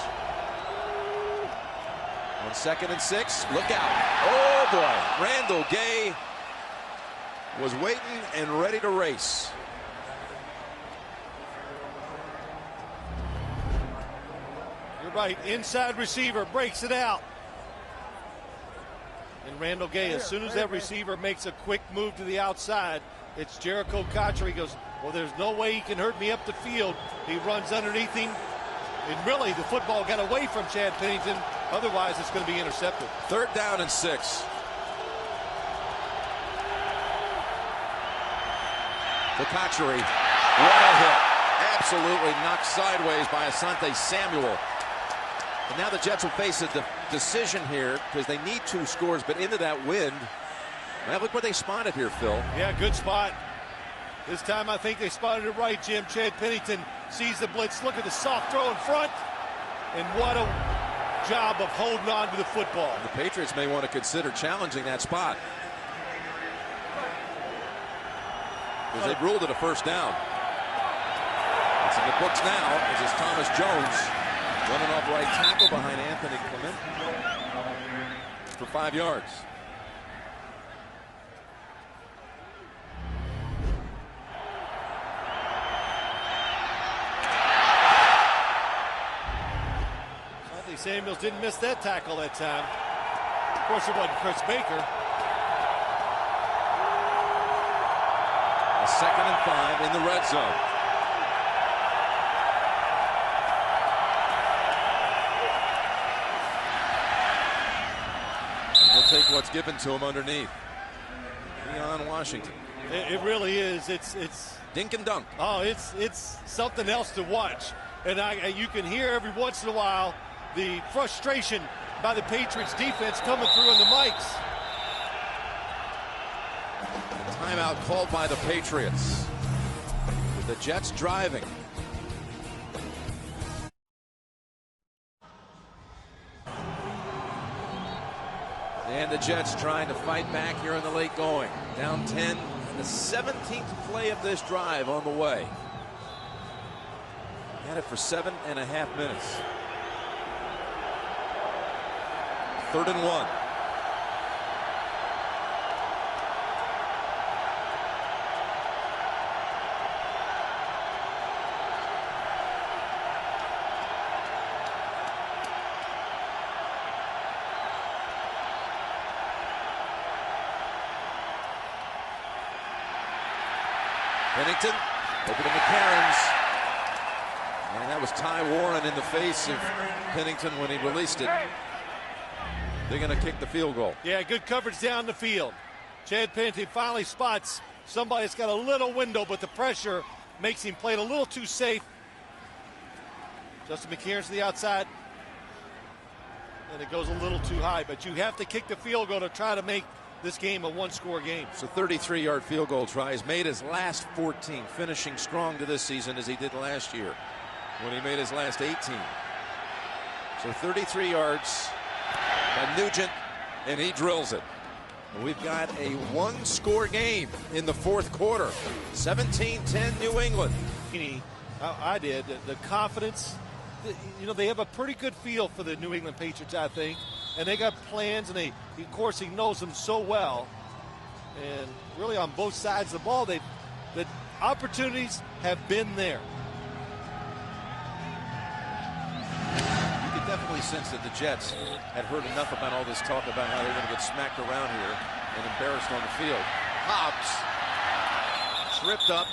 On 2nd and 6, look out. Oh boy, Randall Gay was waiting and ready to race. You're right, inside receiver breaks it out. And Randall Gay, as soon as that receiver makes a quick move to the outside, it's Jericho Cotcher. He goes, well, there's no way he can hurt me up the field. He runs underneath him. And really, the football got away from Chad Pennington. Otherwise, it's going to be intercepted. 3rd down and 6. To Cotchery. What a hit. Absolutely knocked sideways by Asante Samuel. And now the Jets will face a decision here because they need 2 scores, but into that wind. Well, look what they spotted here, Phil. Yeah, good spot. This time I think they spotted it right, Jim. Chad Pennington sees the blitz. Look at the soft throw in front. And what a job of holding on to the football. The Patriots may want to consider challenging that spot, because they've ruled it a first down. It's in the books now as it's Thomas Jones running off right tackle behind Anthony Clement for 5 yards. Samuels didn't miss that tackle that time. Of course, it wasn't Chris Baker. A 2nd and 5 in the red zone. And he'll take what's given to him underneath. Deion Washington. It really is. It's dink and dunk. Oh, it's something else to watch. And you can hear every once in a while the frustration by the Patriots defense coming through on the mics. The timeout called by the Patriots, with the Jets driving. And the Jets trying to fight back here in the late going. Down 10, and the 17th play of this drive on the way. Had it for 7.5 minutes. 3rd and 1. Pennington over to McCarron's. And that was Ty Warren in the face of Pennington when he released it. They're going to kick the field goal. Yeah, good coverage down the field. Chad Pennington finally spots somebody that's got a little window, but the pressure makes him play it a little too safe. Justin McCarron's to the outside. And it goes a little too high, but you have to kick the field goal to try to make this game a 1-score game. So 33-yard field goal try. He's made his last 14, finishing strong to this season as he did last year when he made his last 18. So 33 yards by Nugent, and he drills it. We've got a 1-score game in the 4th quarter. 17-10 New England. I did. The confidence, you know, they have a pretty good feel for the New England Patriots, I think. And they got plans, and of course, he knows them so well. And really on both sides of the ball, the opportunities have been there. Definitely sense that the Jets had heard enough about all this talk about how they're going to get smacked around here and embarrassed on the field. Hobbs tripped up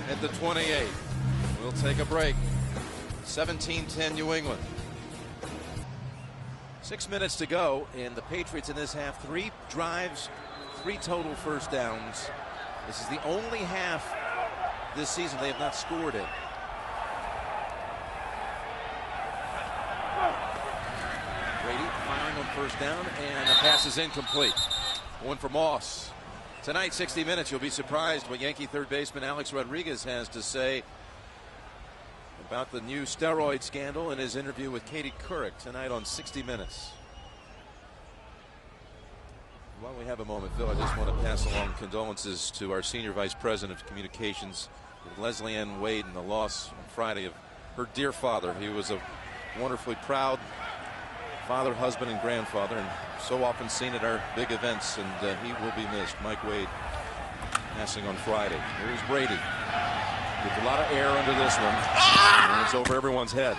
at the 28. We'll take a break. 17-10 New England. 6 minutes to go, and the Patriots in this half, 3 drives, 3 total first downs. This is the only half this season they have not scored in. on first down, and the pass is incomplete. One for Moss. Tonight, 60 Minutes, you'll be surprised what Yankee third baseman Alex Rodriguez has to say about the new steroid scandal in his interview with Katie Couric tonight on 60 Minutes. While we have a moment, Phil, I just want to pass along condolences to our Senior Vice President of Communications, Leslie Ann Wade, and the loss on Friday of her dear father. He was a wonderfully proud father, husband, and grandfather, and so often seen at our big events, and he will be missed. Mike Wade passing on Friday. Here's Brady. Gets a lot of air under this one, and it's over everyone's head.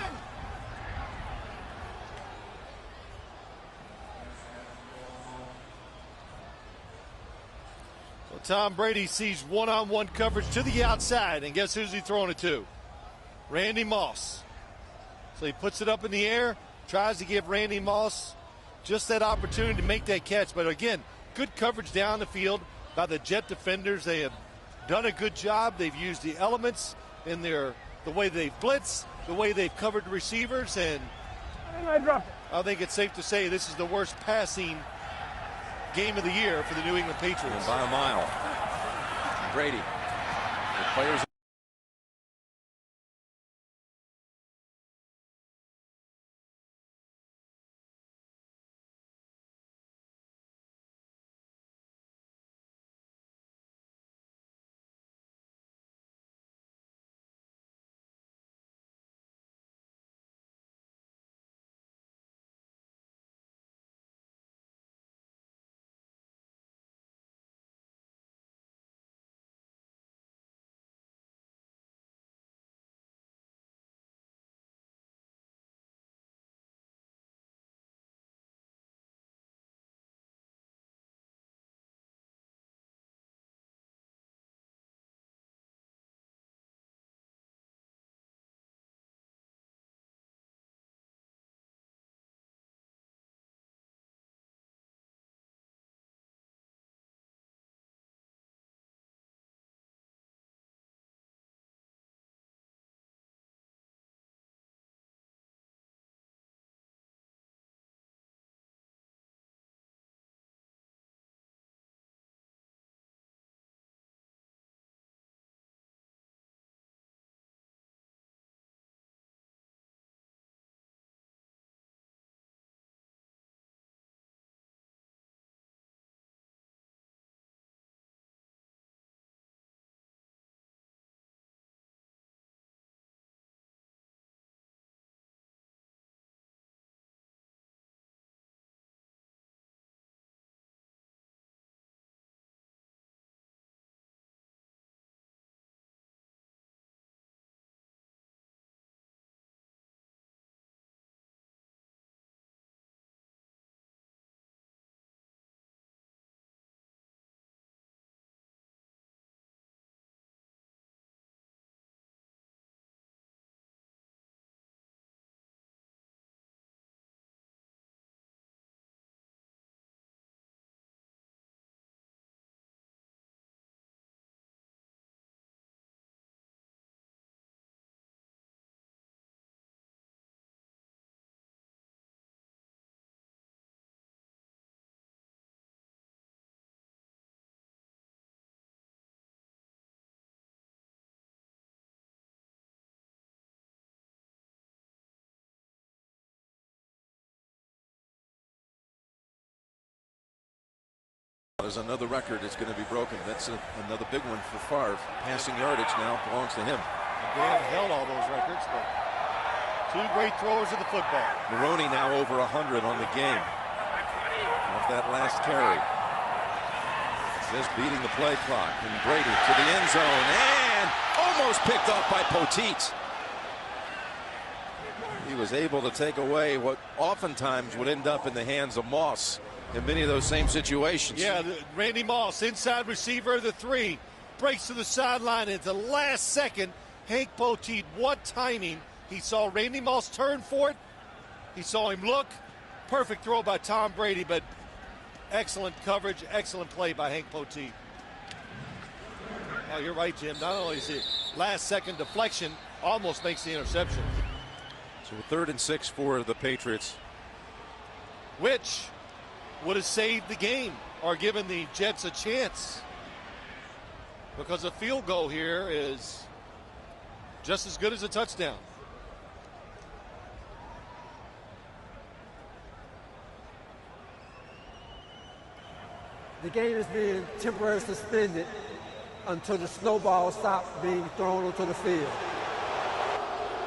Tom Brady sees one-on-one coverage to the outside, and guess who's he throwing it to? Randy Moss. So he puts it up in the air, tries to give Randy Moss just that opportunity to make that catch. But again, good coverage down the field by the Jet defenders. They have done a good job. They've used the elements in the way they've blitzed, the way they've covered the receivers, and I think it's safe to say this is the worst passing game of the year for the New England Patriots. And by a mile. Brady. The players. There's another record that's going to be broken. That's another big one for Favre. Passing yardage now belongs to him. They haven't held all those records, but two great throwers of the football. Maroney now over 100 on the game off that last carry. Just beating the play clock. And Brady to the end zone and almost picked off by Poteet. He was able to take away what oftentimes would end up in the hands of Moss in many of those same situations. Yeah, Randy Moss, inside receiver of the 3, breaks to the sideline at the last second. Hank Poteet, what timing. He saw Randy Moss turn for it. He saw him look. Perfect throw by Tom Brady, but excellent coverage, excellent play by Hank Poteet. Oh, you're right, Jim. Not only is it last second deflection, almost makes the interception. So 3rd and 6 for the Patriots. which would have saved the game or given the Jets a chance, because a field goal here is just as good as a touchdown. The game is being temporarily suspended until the snowball stops being thrown onto the field.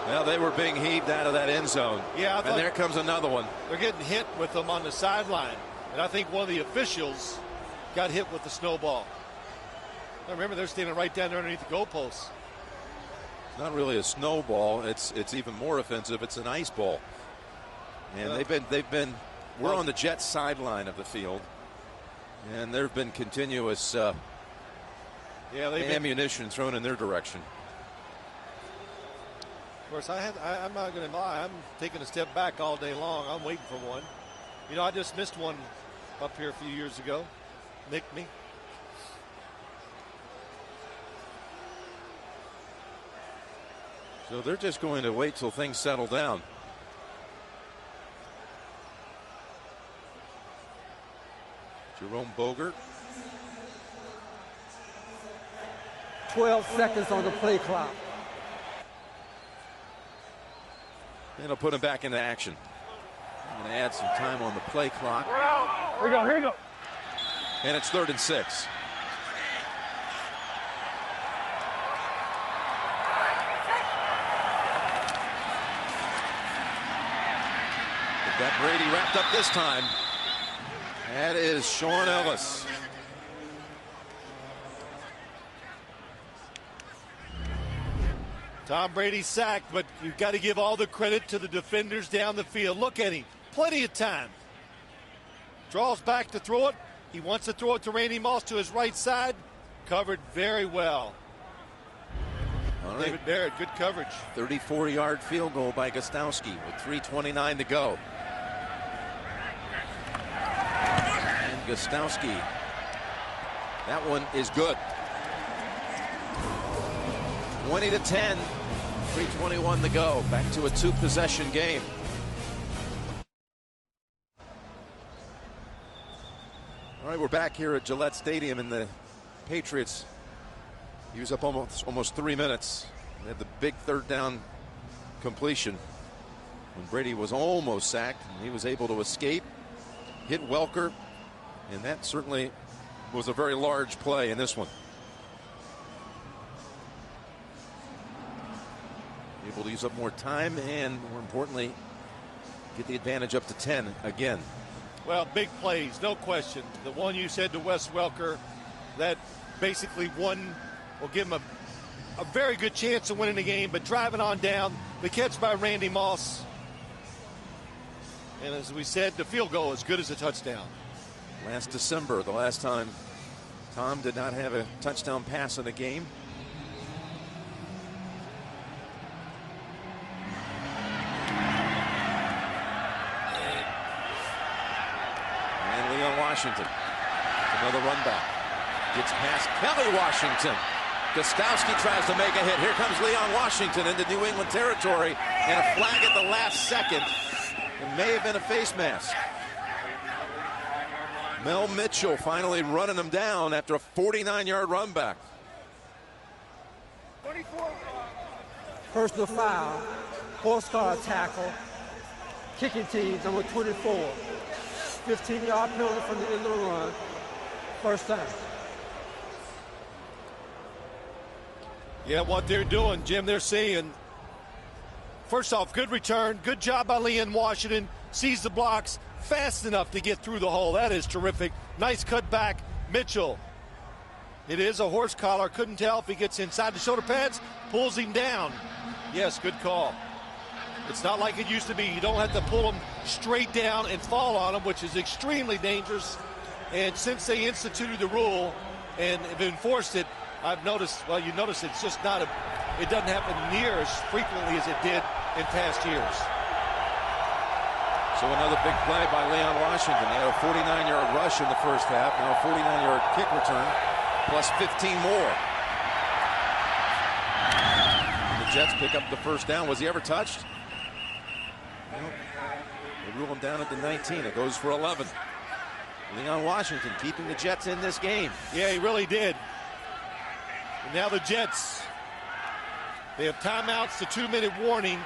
Well, they were being heaved out of that end zone. Yeah, and there comes another one. They're getting hit with them on the sideline. And I think one of the officials got hit with the snowball. I remember they're standing right down there underneath the goalposts. It's not really a snowball. It's even more offensive. It's an ice ball. And we're on the Jets sideline of the field. And there have been continuous ammunition thrown in their direction. Of course, I'm not going to lie. I'm taking a step back all day long. I'm waiting for one. You know, I just missed one up here a few years ago. Nicked me. So they're just going to wait till things settle down. Jerome Bogert. 12 seconds on the play clock. And it'll put him back into action. I'm going to add some time on the play clock. Here we go, here we go. And it's 3rd and 6. But that Brady wrapped up this time. That is Sean Ellis. Tom Brady sacked, but you've got to give all the credit to the defenders down the field. Look at him. Plenty of time. Draws back to throw it. He wants to throw it to Randy Moss to his right side. Covered very well. All right. David Barrett, good coverage. 34-yard field goal by Gostowski with 3:29 to go. And Gostowski, that one is good. 20-10, 3:21 to go. Back to a 2-possession game. All right, we're back here at Gillette Stadium, and the Patriots use up almost 3 minutes. They had the big 3rd down completion when Brady was almost sacked, and he was able to escape, hit Welker, and that certainly was a very large play in this one. Able to use up more time and, more importantly, get the advantage up to 10 again. Well, big plays, no question. The one you said to Wes Welker, that basically won, will give him a very good chance of winning the game, but driving on down, the catch by Randy Moss. And as we said, the field goal as good as a touchdown. Last December, the last time Tom did not have a touchdown pass in a game. Washington, another run back, gets past Kelly Washington. Gostowski tries to make a hit. Here comes Leon Washington into New England territory, and a flag at the last second. It may have been a face mask. Mel Mitchell finally running him down after a 49-yard run back. Personal foul, horse car tackle, kicking team number 24. 15-yard penalty from the end of the run. First down. Yeah, what they're doing, Jim, they're saying, first off, good return. Good job by Leon Washington. Sees the blocks fast enough to get through the hole. That is terrific. Nice cut back. Mitchell. It is a horse collar. Couldn't tell if he gets inside the shoulder pads. Pulls him down. Yes, good call. It's not like it used to be. You don't have to pull them straight down and fall on them, which is extremely dangerous. And since they instituted the rule and have enforced it, I've noticed, well, you notice it's just not it doesn't happen near as frequently as it did in past years. So another big play by Leon Washington. He had a 49-yard rush in the first half, now a 49-yard kick return, plus 15 more. The Jets pick up the first down. Was he ever touched? They rule him down at the 19. It goes for 11. Leon Washington keeping the Jets in this game. Yeah, he really did. And now the Jets, they have timeouts, the 2-minute warning,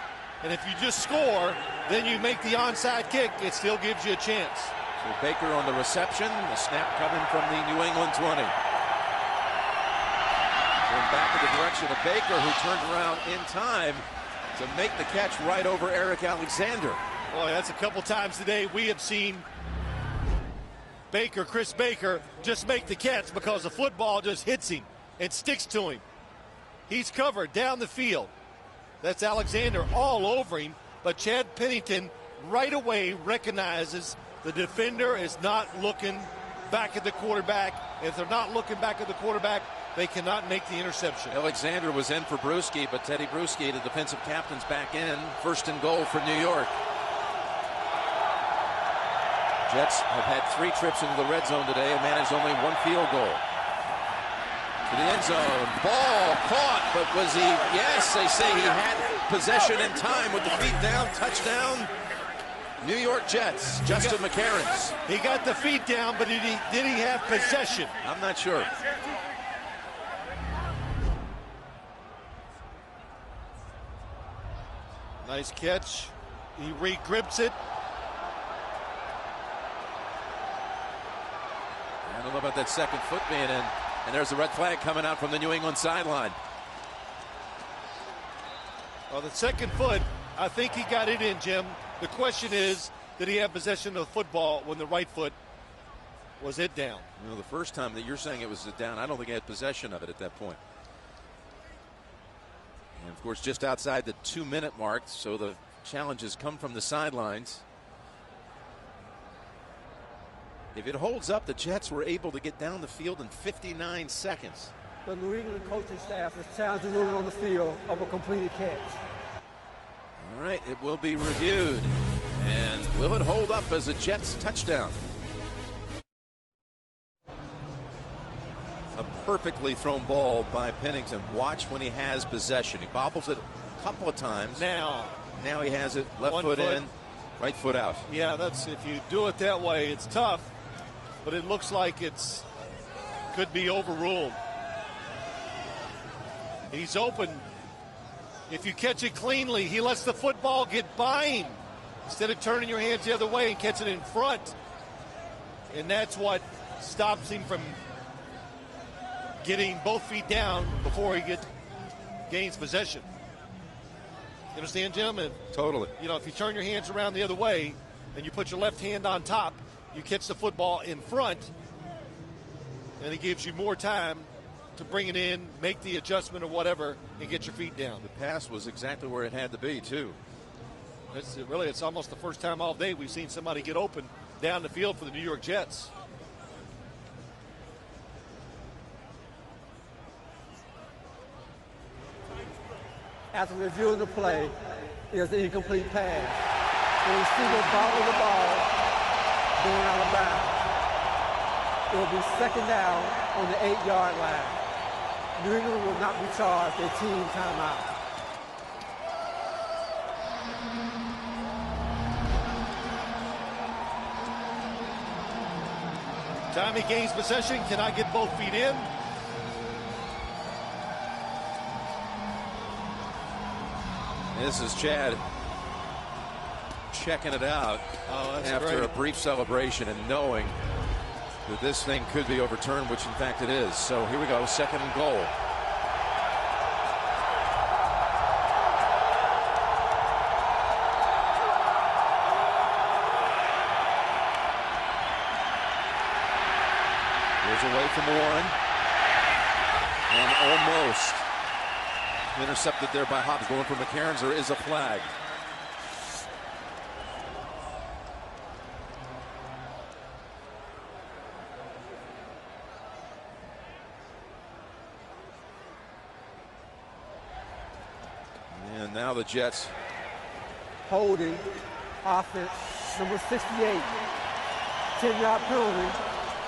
and if you just score, then you make the onside kick, it still gives you a chance. So Baker on the reception, the snap coming from the New England 20. Going back in the direction of Baker, who turned around in time to make the catch right over Eric Alexander. Boy, that's a couple times today we have seen Baker, Chris Baker, just make the catch because the football just hits him and sticks to him. He's covered down the field. That's Alexander all over him, but Chad Pennington right away recognizes the defender is not looking back at the quarterback. If they're not looking back at the quarterback, they cannot make the interception. Alexander was in for Bruschi, but Teddy Bruschi, the defensive captain's back in. 1st and goal for New York. Jets have had 3 trips into the red zone today and managed only 1 field goal. To the end zone. Ball caught, but was he? Yes, they say he had possession in time with the feet down. Touchdown, New York Jets. Justin McCarron. He got the feet down, but did he have possession? I'm not sure. Nice catch. He re-grips it. I don't know about that second foot being in. And there's the red flag coming out from the New England sideline. Well, the second foot, I think he got it in, Jim. The question is, did he have possession of the football when the right foot was it down? You know, the first time that you're saying it was down, I don't think he had possession of it at that point. And of course, just outside the 2-minute mark, so the challenges come from the sidelines. If it holds up, the Jets were able to get down the field in 59 seconds. The New England coaching staff is challenging New England on the field of a completed catch. All right, it will be reviewed. And will it hold up as a Jets touchdown? A perfectly thrown ball by Pennington. Watch when he has possession. He bobbles it a couple of times. Now he has it left foot in, right foot out. Yeah, that's, if you do it that way, it's tough. But it looks like it's could be overruled. He's open. If you catch it cleanly, he lets the football get by him instead of turning your hands the other way and catching it in front. And that's what stops him from getting both feet down before he gains possession. You understand, Jim? And, totally. You know, if you turn your hands around the other way and you put your left hand on top, you catch the football in front, and it gives you more time to bring it in, make the adjustment or whatever, and get your feet down. The pass was exactly where it had to be, too. It's almost the first time all day we've seen somebody get open down the field for the New York Jets. After reviewing the play, it was an incomplete pass. It was single ball of the ball going out of bounds. It will be 2nd down on the 8-yard line. New England will not be charged a team timeout. Time he gains possession, can I get both feet in? This is Chad checking it out after a brief celebration and knowing that this thing could be overturned, which in fact it is. So here we go, 2nd and goal. Here's away from Warren. And almost intercepted there by Hobbs. Going for McCarron. There is a flag. And now the Jets. Holding offense, number 68. 10-yard penalty.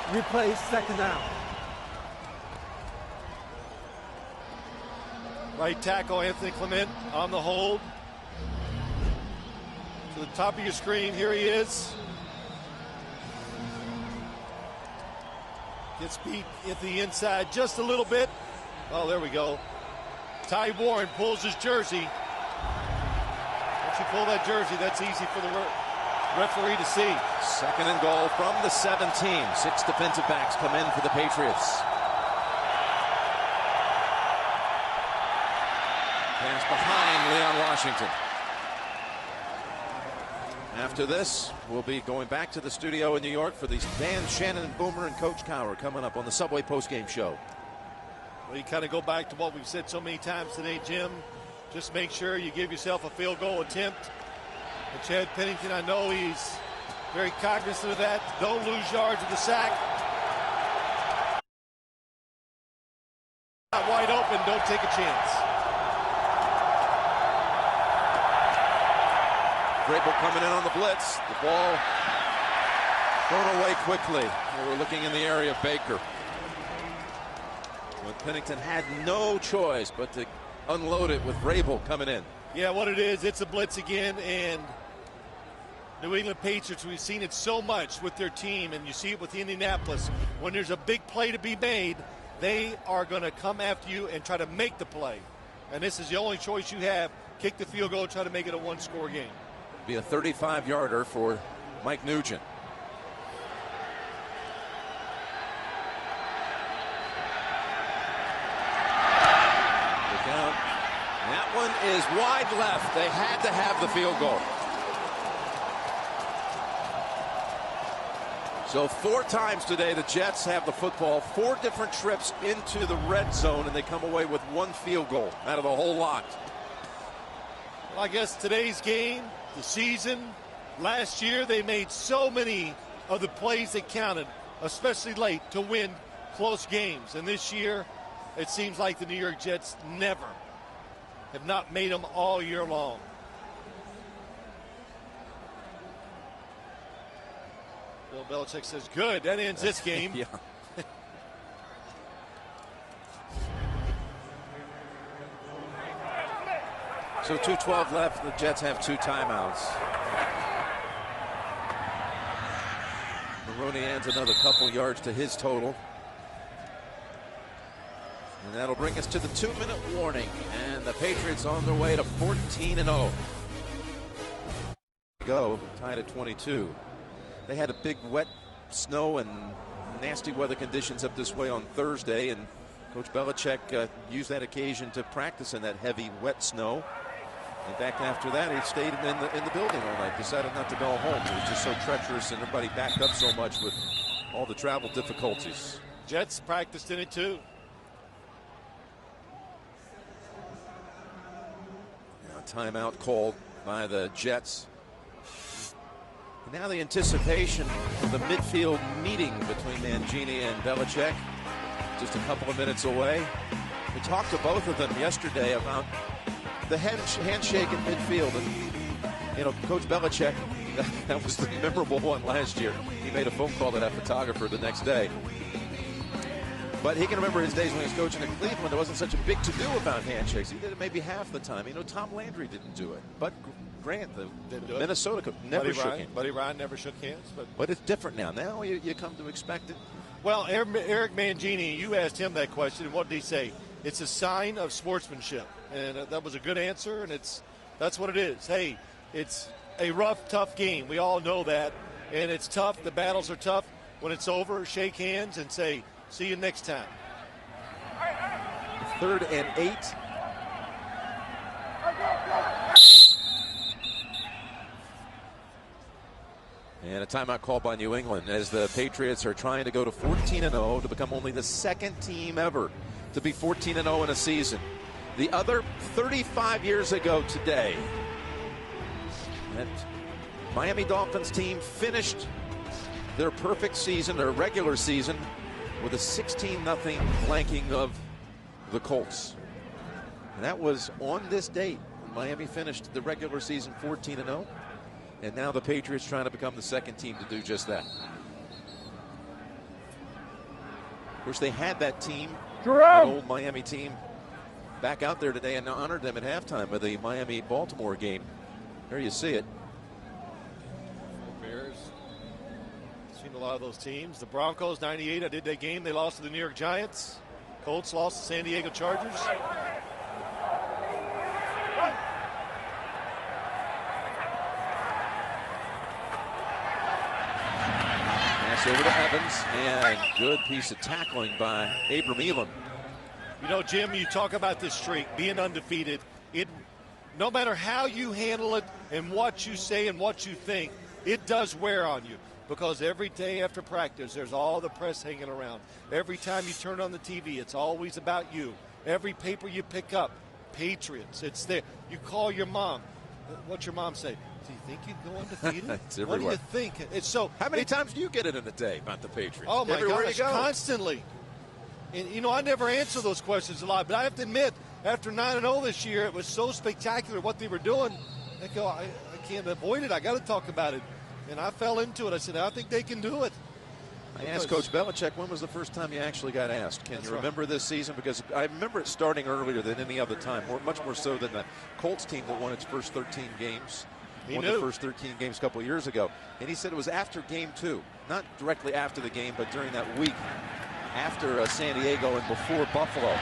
Replays 2nd down. Right tackle Anthony Clement on the hold. to the top of your screen. Here he is. Gets beat at the inside just a little bit. Oh, there we go. Ty Warren pulls his jersey. Once you pull that jersey, that's easy for the referee to see. 2nd and goal from the 17. 6 defensive backs come in for the Patriots. Pass behind Leon Washington. After this, we'll be going back to the studio in New York for these Dan Shannon and Boomer and Coach Cowher coming up on the Subway postgame show. Well, you kind of go back to what we've said so many times today, Jim. Just make sure you give yourself a field goal attempt. And Chad Pennington, I know he's very cognizant of that. Don't lose yards of the sack. Not wide open, don't take a chance. Vrabel coming in on the blitz. The ball thrown away quickly. We're looking in the area of Baker. But Pennington had no choice but to unload it with Vrabel coming in. Yeah, what it is, it's a blitz again, and New England Patriots, we've seen it so much with their team, and you see it with Indianapolis. When there's a big play to be made, they are going to come after you and try to make the play. And this is the only choice you have. Kick the field goal, try to make it a one-score game. Be a 35-yarder for Mike Nugent. Look out. That one is wide left. They had to have the field goal. So 4 times today the Jets have the football, 4 different trips into the red zone, and they come away with 1 field goal out of the whole lot. Well, I guess today's game, the season, last year they made so many of the plays that counted, especially late, to win close games. And this year, it seems like the New York Jets never have not made them all year long. Bill Belichick says, good, that ends this game. Yeah. So 2:12 left. The Jets have 2 timeouts. Maroney adds another couple yards to his total. And that'll bring us to the 2-minute warning. And the Patriots on their way to 14-0. Go, tied at 22. They had a big wet snow and nasty weather conditions up this way on Thursday. And Coach Belichick used that occasion to practice in that heavy, wet snow. In fact, after that, he stayed in the building all night, decided not to go home. It was just so treacherous, and everybody backed up so much with all the travel difficulties. Jets practiced in it, too. Now, timeout called by the Jets. And now the anticipation of the midfield meeting between Mangini and Belichick, just a couple of minutes away. We talked to both of them yesterday about the handshake in midfield, and Coach Belichick, that was the memorable one last year. He made a phone call to that photographer the next day. But he can remember his days when he was coaching in Cleveland. There wasn't such a big to-do about handshakes. He did it maybe half the time. Tom Landry didn't do it. But Grant, the Minnesota coach, never shook hands. Buddy Ryan never shook hands. But it's different now. Now you come to expect it. Well, Eric Mangini, you asked him that question, and what did he say? It's a sign of sportsmanship. And that was a good answer, and that's what it is. Hey, it's a rough, tough game. We all know that, and it's tough. The battles are tough. When it's over, shake hands and say, see you next time. 3rd and 8. And a timeout called by New England as the Patriots are trying to go to 14-0 to become only the 2nd team ever to be 14-0 in a season. The other 35 years ago today, that Miami Dolphins team finished their perfect season, their regular season, with a 16-0 blanking of the Colts. And that was on this date. Miami finished the regular season 14-0. And now the Patriots trying to become the 2nd team to do just that. Of course, they had that team, that old Miami team, back out there today and honored them at halftime of the Miami-Baltimore game. There you see it. a lot of those teams. The Broncos, 98, I did that game. They lost to the New York Giants. Colts lost to San Diego Chargers. Pass over to Evans, and good piece of tackling by Abram Elam. You know, Jim, you talk about this streak, being undefeated. No matter how you handle it and what you say and what you think, it does wear on you. Because every day after practice, there's all the press hanging around. Every time you turn on the TV, it's always about you. Every paper you pick up, Patriots, it's there. You call your mom. What's your mom say? Do you think you'd go undefeated? It's what do you think? It's so. How many times do you get it in a day about the Patriots? Oh, my Everywhere gosh, you go. constantly. And, you know, I never answer those questions a lot, but I have to admit, after 9-0 this year, it was so spectacular what they were doing. I go, I can't avoid it. I got to talk about it. And I fell into it. I said, I think they can do it. I asked Coach Belichick, when was the first time you actually got asked? Can you remember this season? Because I remember it starting earlier than any other time, much more so than the Colts team that won its first 13 games. Won the first 13 games a couple of years ago. And he said it was after game 2, not directly after the game, but during that week after San Diego and before Buffalo.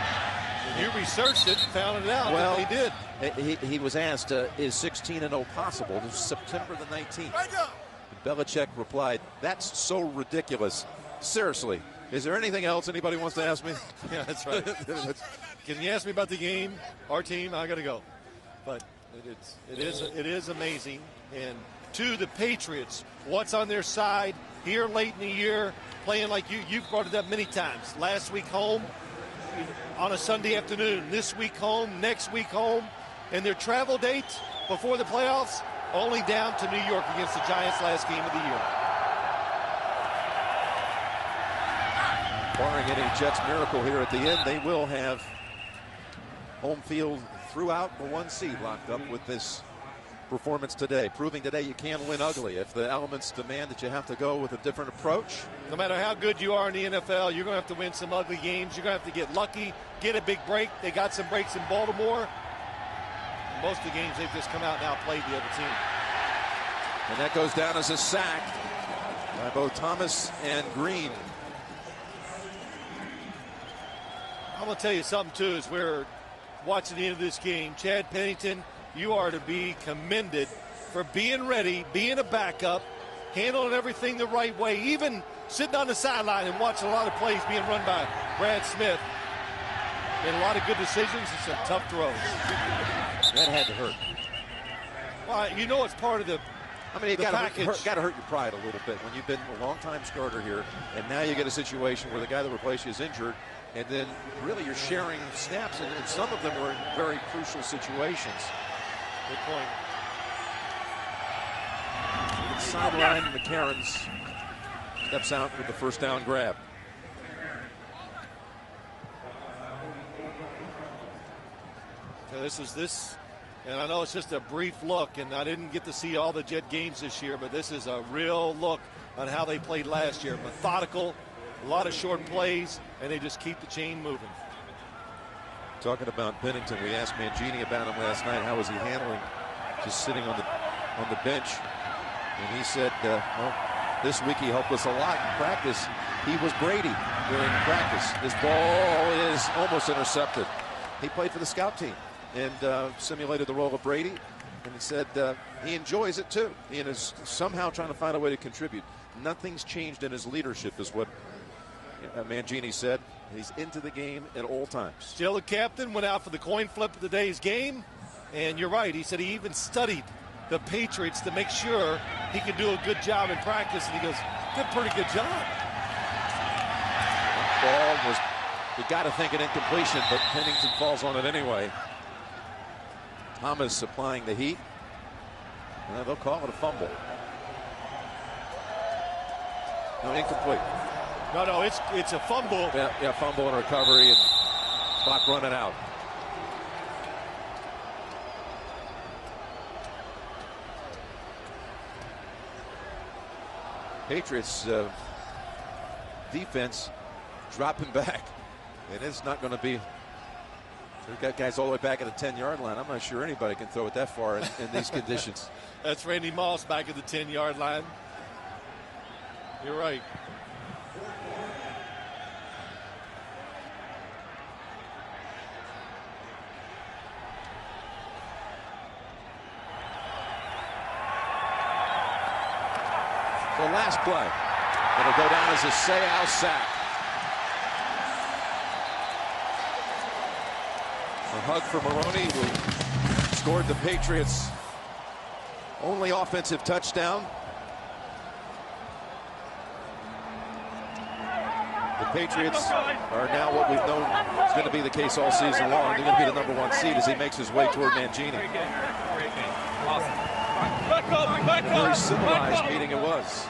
You researched it, found it out. Well, that they did. He was asked, is 16-0 possible? It was September the 19th. Belichick replied, that's so ridiculous. Seriously, is there anything else anybody wants to ask me? Yeah, that's right. Can you ask me about the game, our team? I got to go. But it is amazing. And to the Patriots, what's on their side here late in the year, playing like you've brought it up many times. Last week home on a Sunday afternoon. This week home, next week home. And their travel date before the playoffs, only down to New York against the Giants last game of the year. Barring any Jets miracle here at the end, they will have home field throughout the 1 seed locked up with this performance today. Proving today you can win ugly if the elements demand that you have to go with a different approach. No matter how good you are in the NFL, you're going to have to win some ugly games. You're going to have to get lucky, get a big break. They got some breaks in Baltimore. Most of the games they've just come out and outplayed the other team. And that goes down as a sack by both Thomas and Green. I'm going to tell you something, too, as we're watching the end of this game. Chad Pennington, you are to be commended for being ready, being a backup, handling everything the right way, even sitting on the sideline and watching a lot of plays being run by Brad Smith. Made a lot of good decisions and some tough throws. That had to hurt. Well, you know it's part of the package. Got to hurt your pride a little bit when you've been a long-time starter here, and now you get a situation where the guy that replaced you is injured, and then really you're sharing snaps, and some of them were in very crucial situations. Good point. Sideline, McCarron's steps out with the first down grab. And I know it's just a brief look, and I didn't get to see all the Jet games this year, but this is a real look on how they played last year. Methodical, a lot of short plays, and they just keep the chain moving. Talking about Pennington, we asked Mangini about him last night. How was he handling just sitting on the bench? And he said, well, this week he helped us a lot in practice. He was Brady during practice. His ball is almost intercepted. He played for the scout team and simulated the role of Brady. And he said he enjoys it too. He is somehow trying to find a way to contribute. Nothing's changed in his leadership is what Mangini said. He's into the game at all times. Still a captain, went out for the coin flip of today's game. And you're right, he said he even studied the Patriots to make sure he could do a good job in practice. And he goes, did a pretty good job. Ball was, you got to think an incompletion, but Pennington falls on it anyway. Thomas applying the heat. They'll call it a fumble. No, incomplete. No, it's a fumble. Yeah, fumble and recovery, and clock running out. Patriots defense dropping back, and it's not going to be. We've got guys all the way back at the 10-yard line. I'm not sure anybody can throw it that far in these conditions. That's Randy Moss back at the 10-yard line. You're right. The last play. It'll go down as a Seau sack. A hug for Maroney, who scored the Patriots' only offensive touchdown. The Patriots are now what we've known is going to be the case all season long. They're going to be the #1 seed as he makes his way toward Mangini. Very civilized meeting it was.